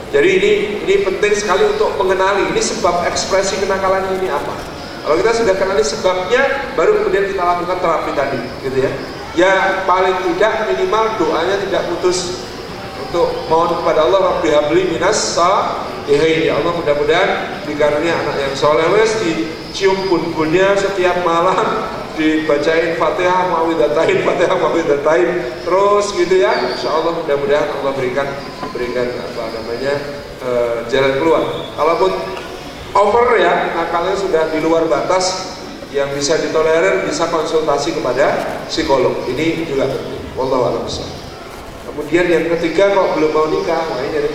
Speaker 2: Jadi ini penting sekali untuk mengenali ini sebab ekspresi kenakalan ini apa. Kalau kita sudah kenali sebabnya, baru kemudian kita lakukan terapi tadi, gitu ya. Ya paling tidak minimal doanya tidak putus untuk mohon kepada Allah, Rabbi habli minas salihin. Ya Allah, mudah-mudahan dikarunia anak yang soleh, wes dicium bun-bunnya setiap malam, dibacain Fatihah Mawidatain, terus gitu ya. Insya Allah mudah-mudahan Allah berikan apa namanya jalan keluar. Kalaupun over ya, nakalnya sudah di luar batas yang bisa ditolerir, bisa konsultasi kepada psikolog. Ini juga penting. Wallahu a'lam bishawab. Kemudian yang ketiga, kok belum mau nikah? Nah, ini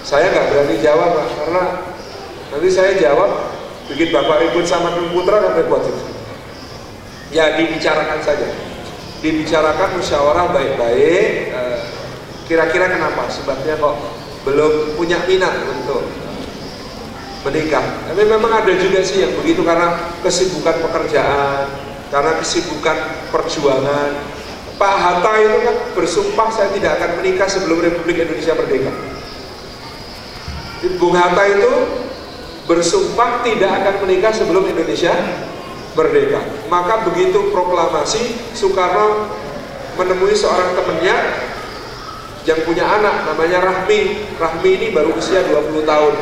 Speaker 2: saya nggak berani jawab, Pak, karena nanti saya jawab bikin bapak ribut sama putra dan repot itu. Ya dibicarakan saja, dibicarakan musyawarah baik-baik. Kira-kira kenapa? Sebabnya kok belum punya minat untuk menikah. Tapi memang ada juga sih yang begitu karena kesibukan pekerjaan, karena kesibukan perjuangan. Pak Hatta itu kan bersumpah saya tidak akan menikah sebelum Republik Indonesia merdeka. Bung Hatta itu bersumpah tidak akan menikah sebelum Indonesia merdeka. Maka begitu proklamasi, Soekarno menemui seorang temannya yang punya anak namanya Rahmi. Rahmi ini baru usia 20 tahun.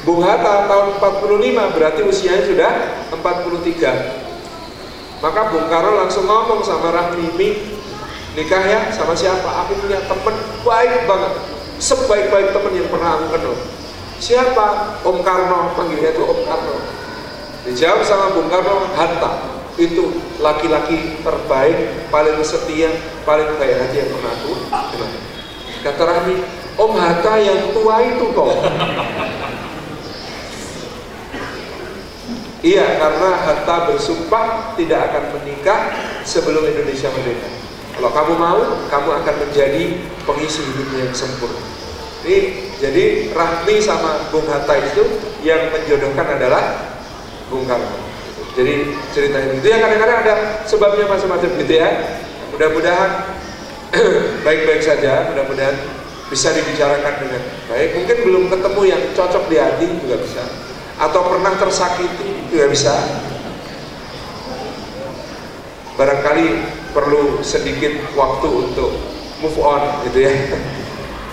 Speaker 2: Bung Hatta tahun 45, berarti usianya sudah 43. Maka Bung Karno langsung ngomong sama Rahmi, nikah ya sama siapa? Aku punya teman baik banget, sebaik-baik teman yang pernah aku kenal. Siapa? Om Karno, panggilnya itu Om Karno. Dijawab sama Bung Karno, Hatta. itu laki-laki terbaik, paling setia, paling baik hati yang pernah aku kenal. Kata Rahmi, Om Hatta yang tua itu kok. Iya, karena Hatta bersumpah tidak akan menikah sebelum Indonesia merdeka. Kalau kamu mau, kamu akan menjadi pengisi hidupnya yang sempurna. Jadi Rahmi sama Bung Hatta itu yang menjodohkan adalah Bung Karno. Jadi cerita itu ya, kadang-kadang ada sebabnya macam-macam gitu ya. Mudah-mudahan baik-baik saja, mudah-mudahan bisa dibicarakan dengan baik. Mungkin belum ketemu yang cocok di hati juga bisa, atau pernah tersakiti juga bisa. Barangkali perlu sedikit waktu untuk move on gitu ya.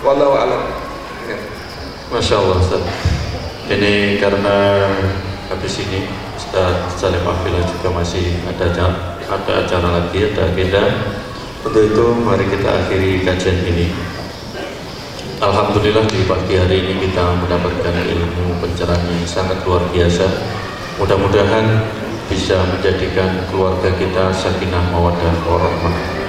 Speaker 2: Wallahu a'lam. Ya.
Speaker 1: Masya Allah Ustaz. Ini karena habis ini Ustaz Salim Afila juga masih ada acara lagi, ada agenda. Untuk itu mari kita akhiri kajian ini. Alhamdulillah di pagi hari ini kita mendapatkan ilmu pencerahan yang sangat luar biasa. Mudah-mudahan bisa menjadikan keluarga kita sakinah mawaddah warahmah.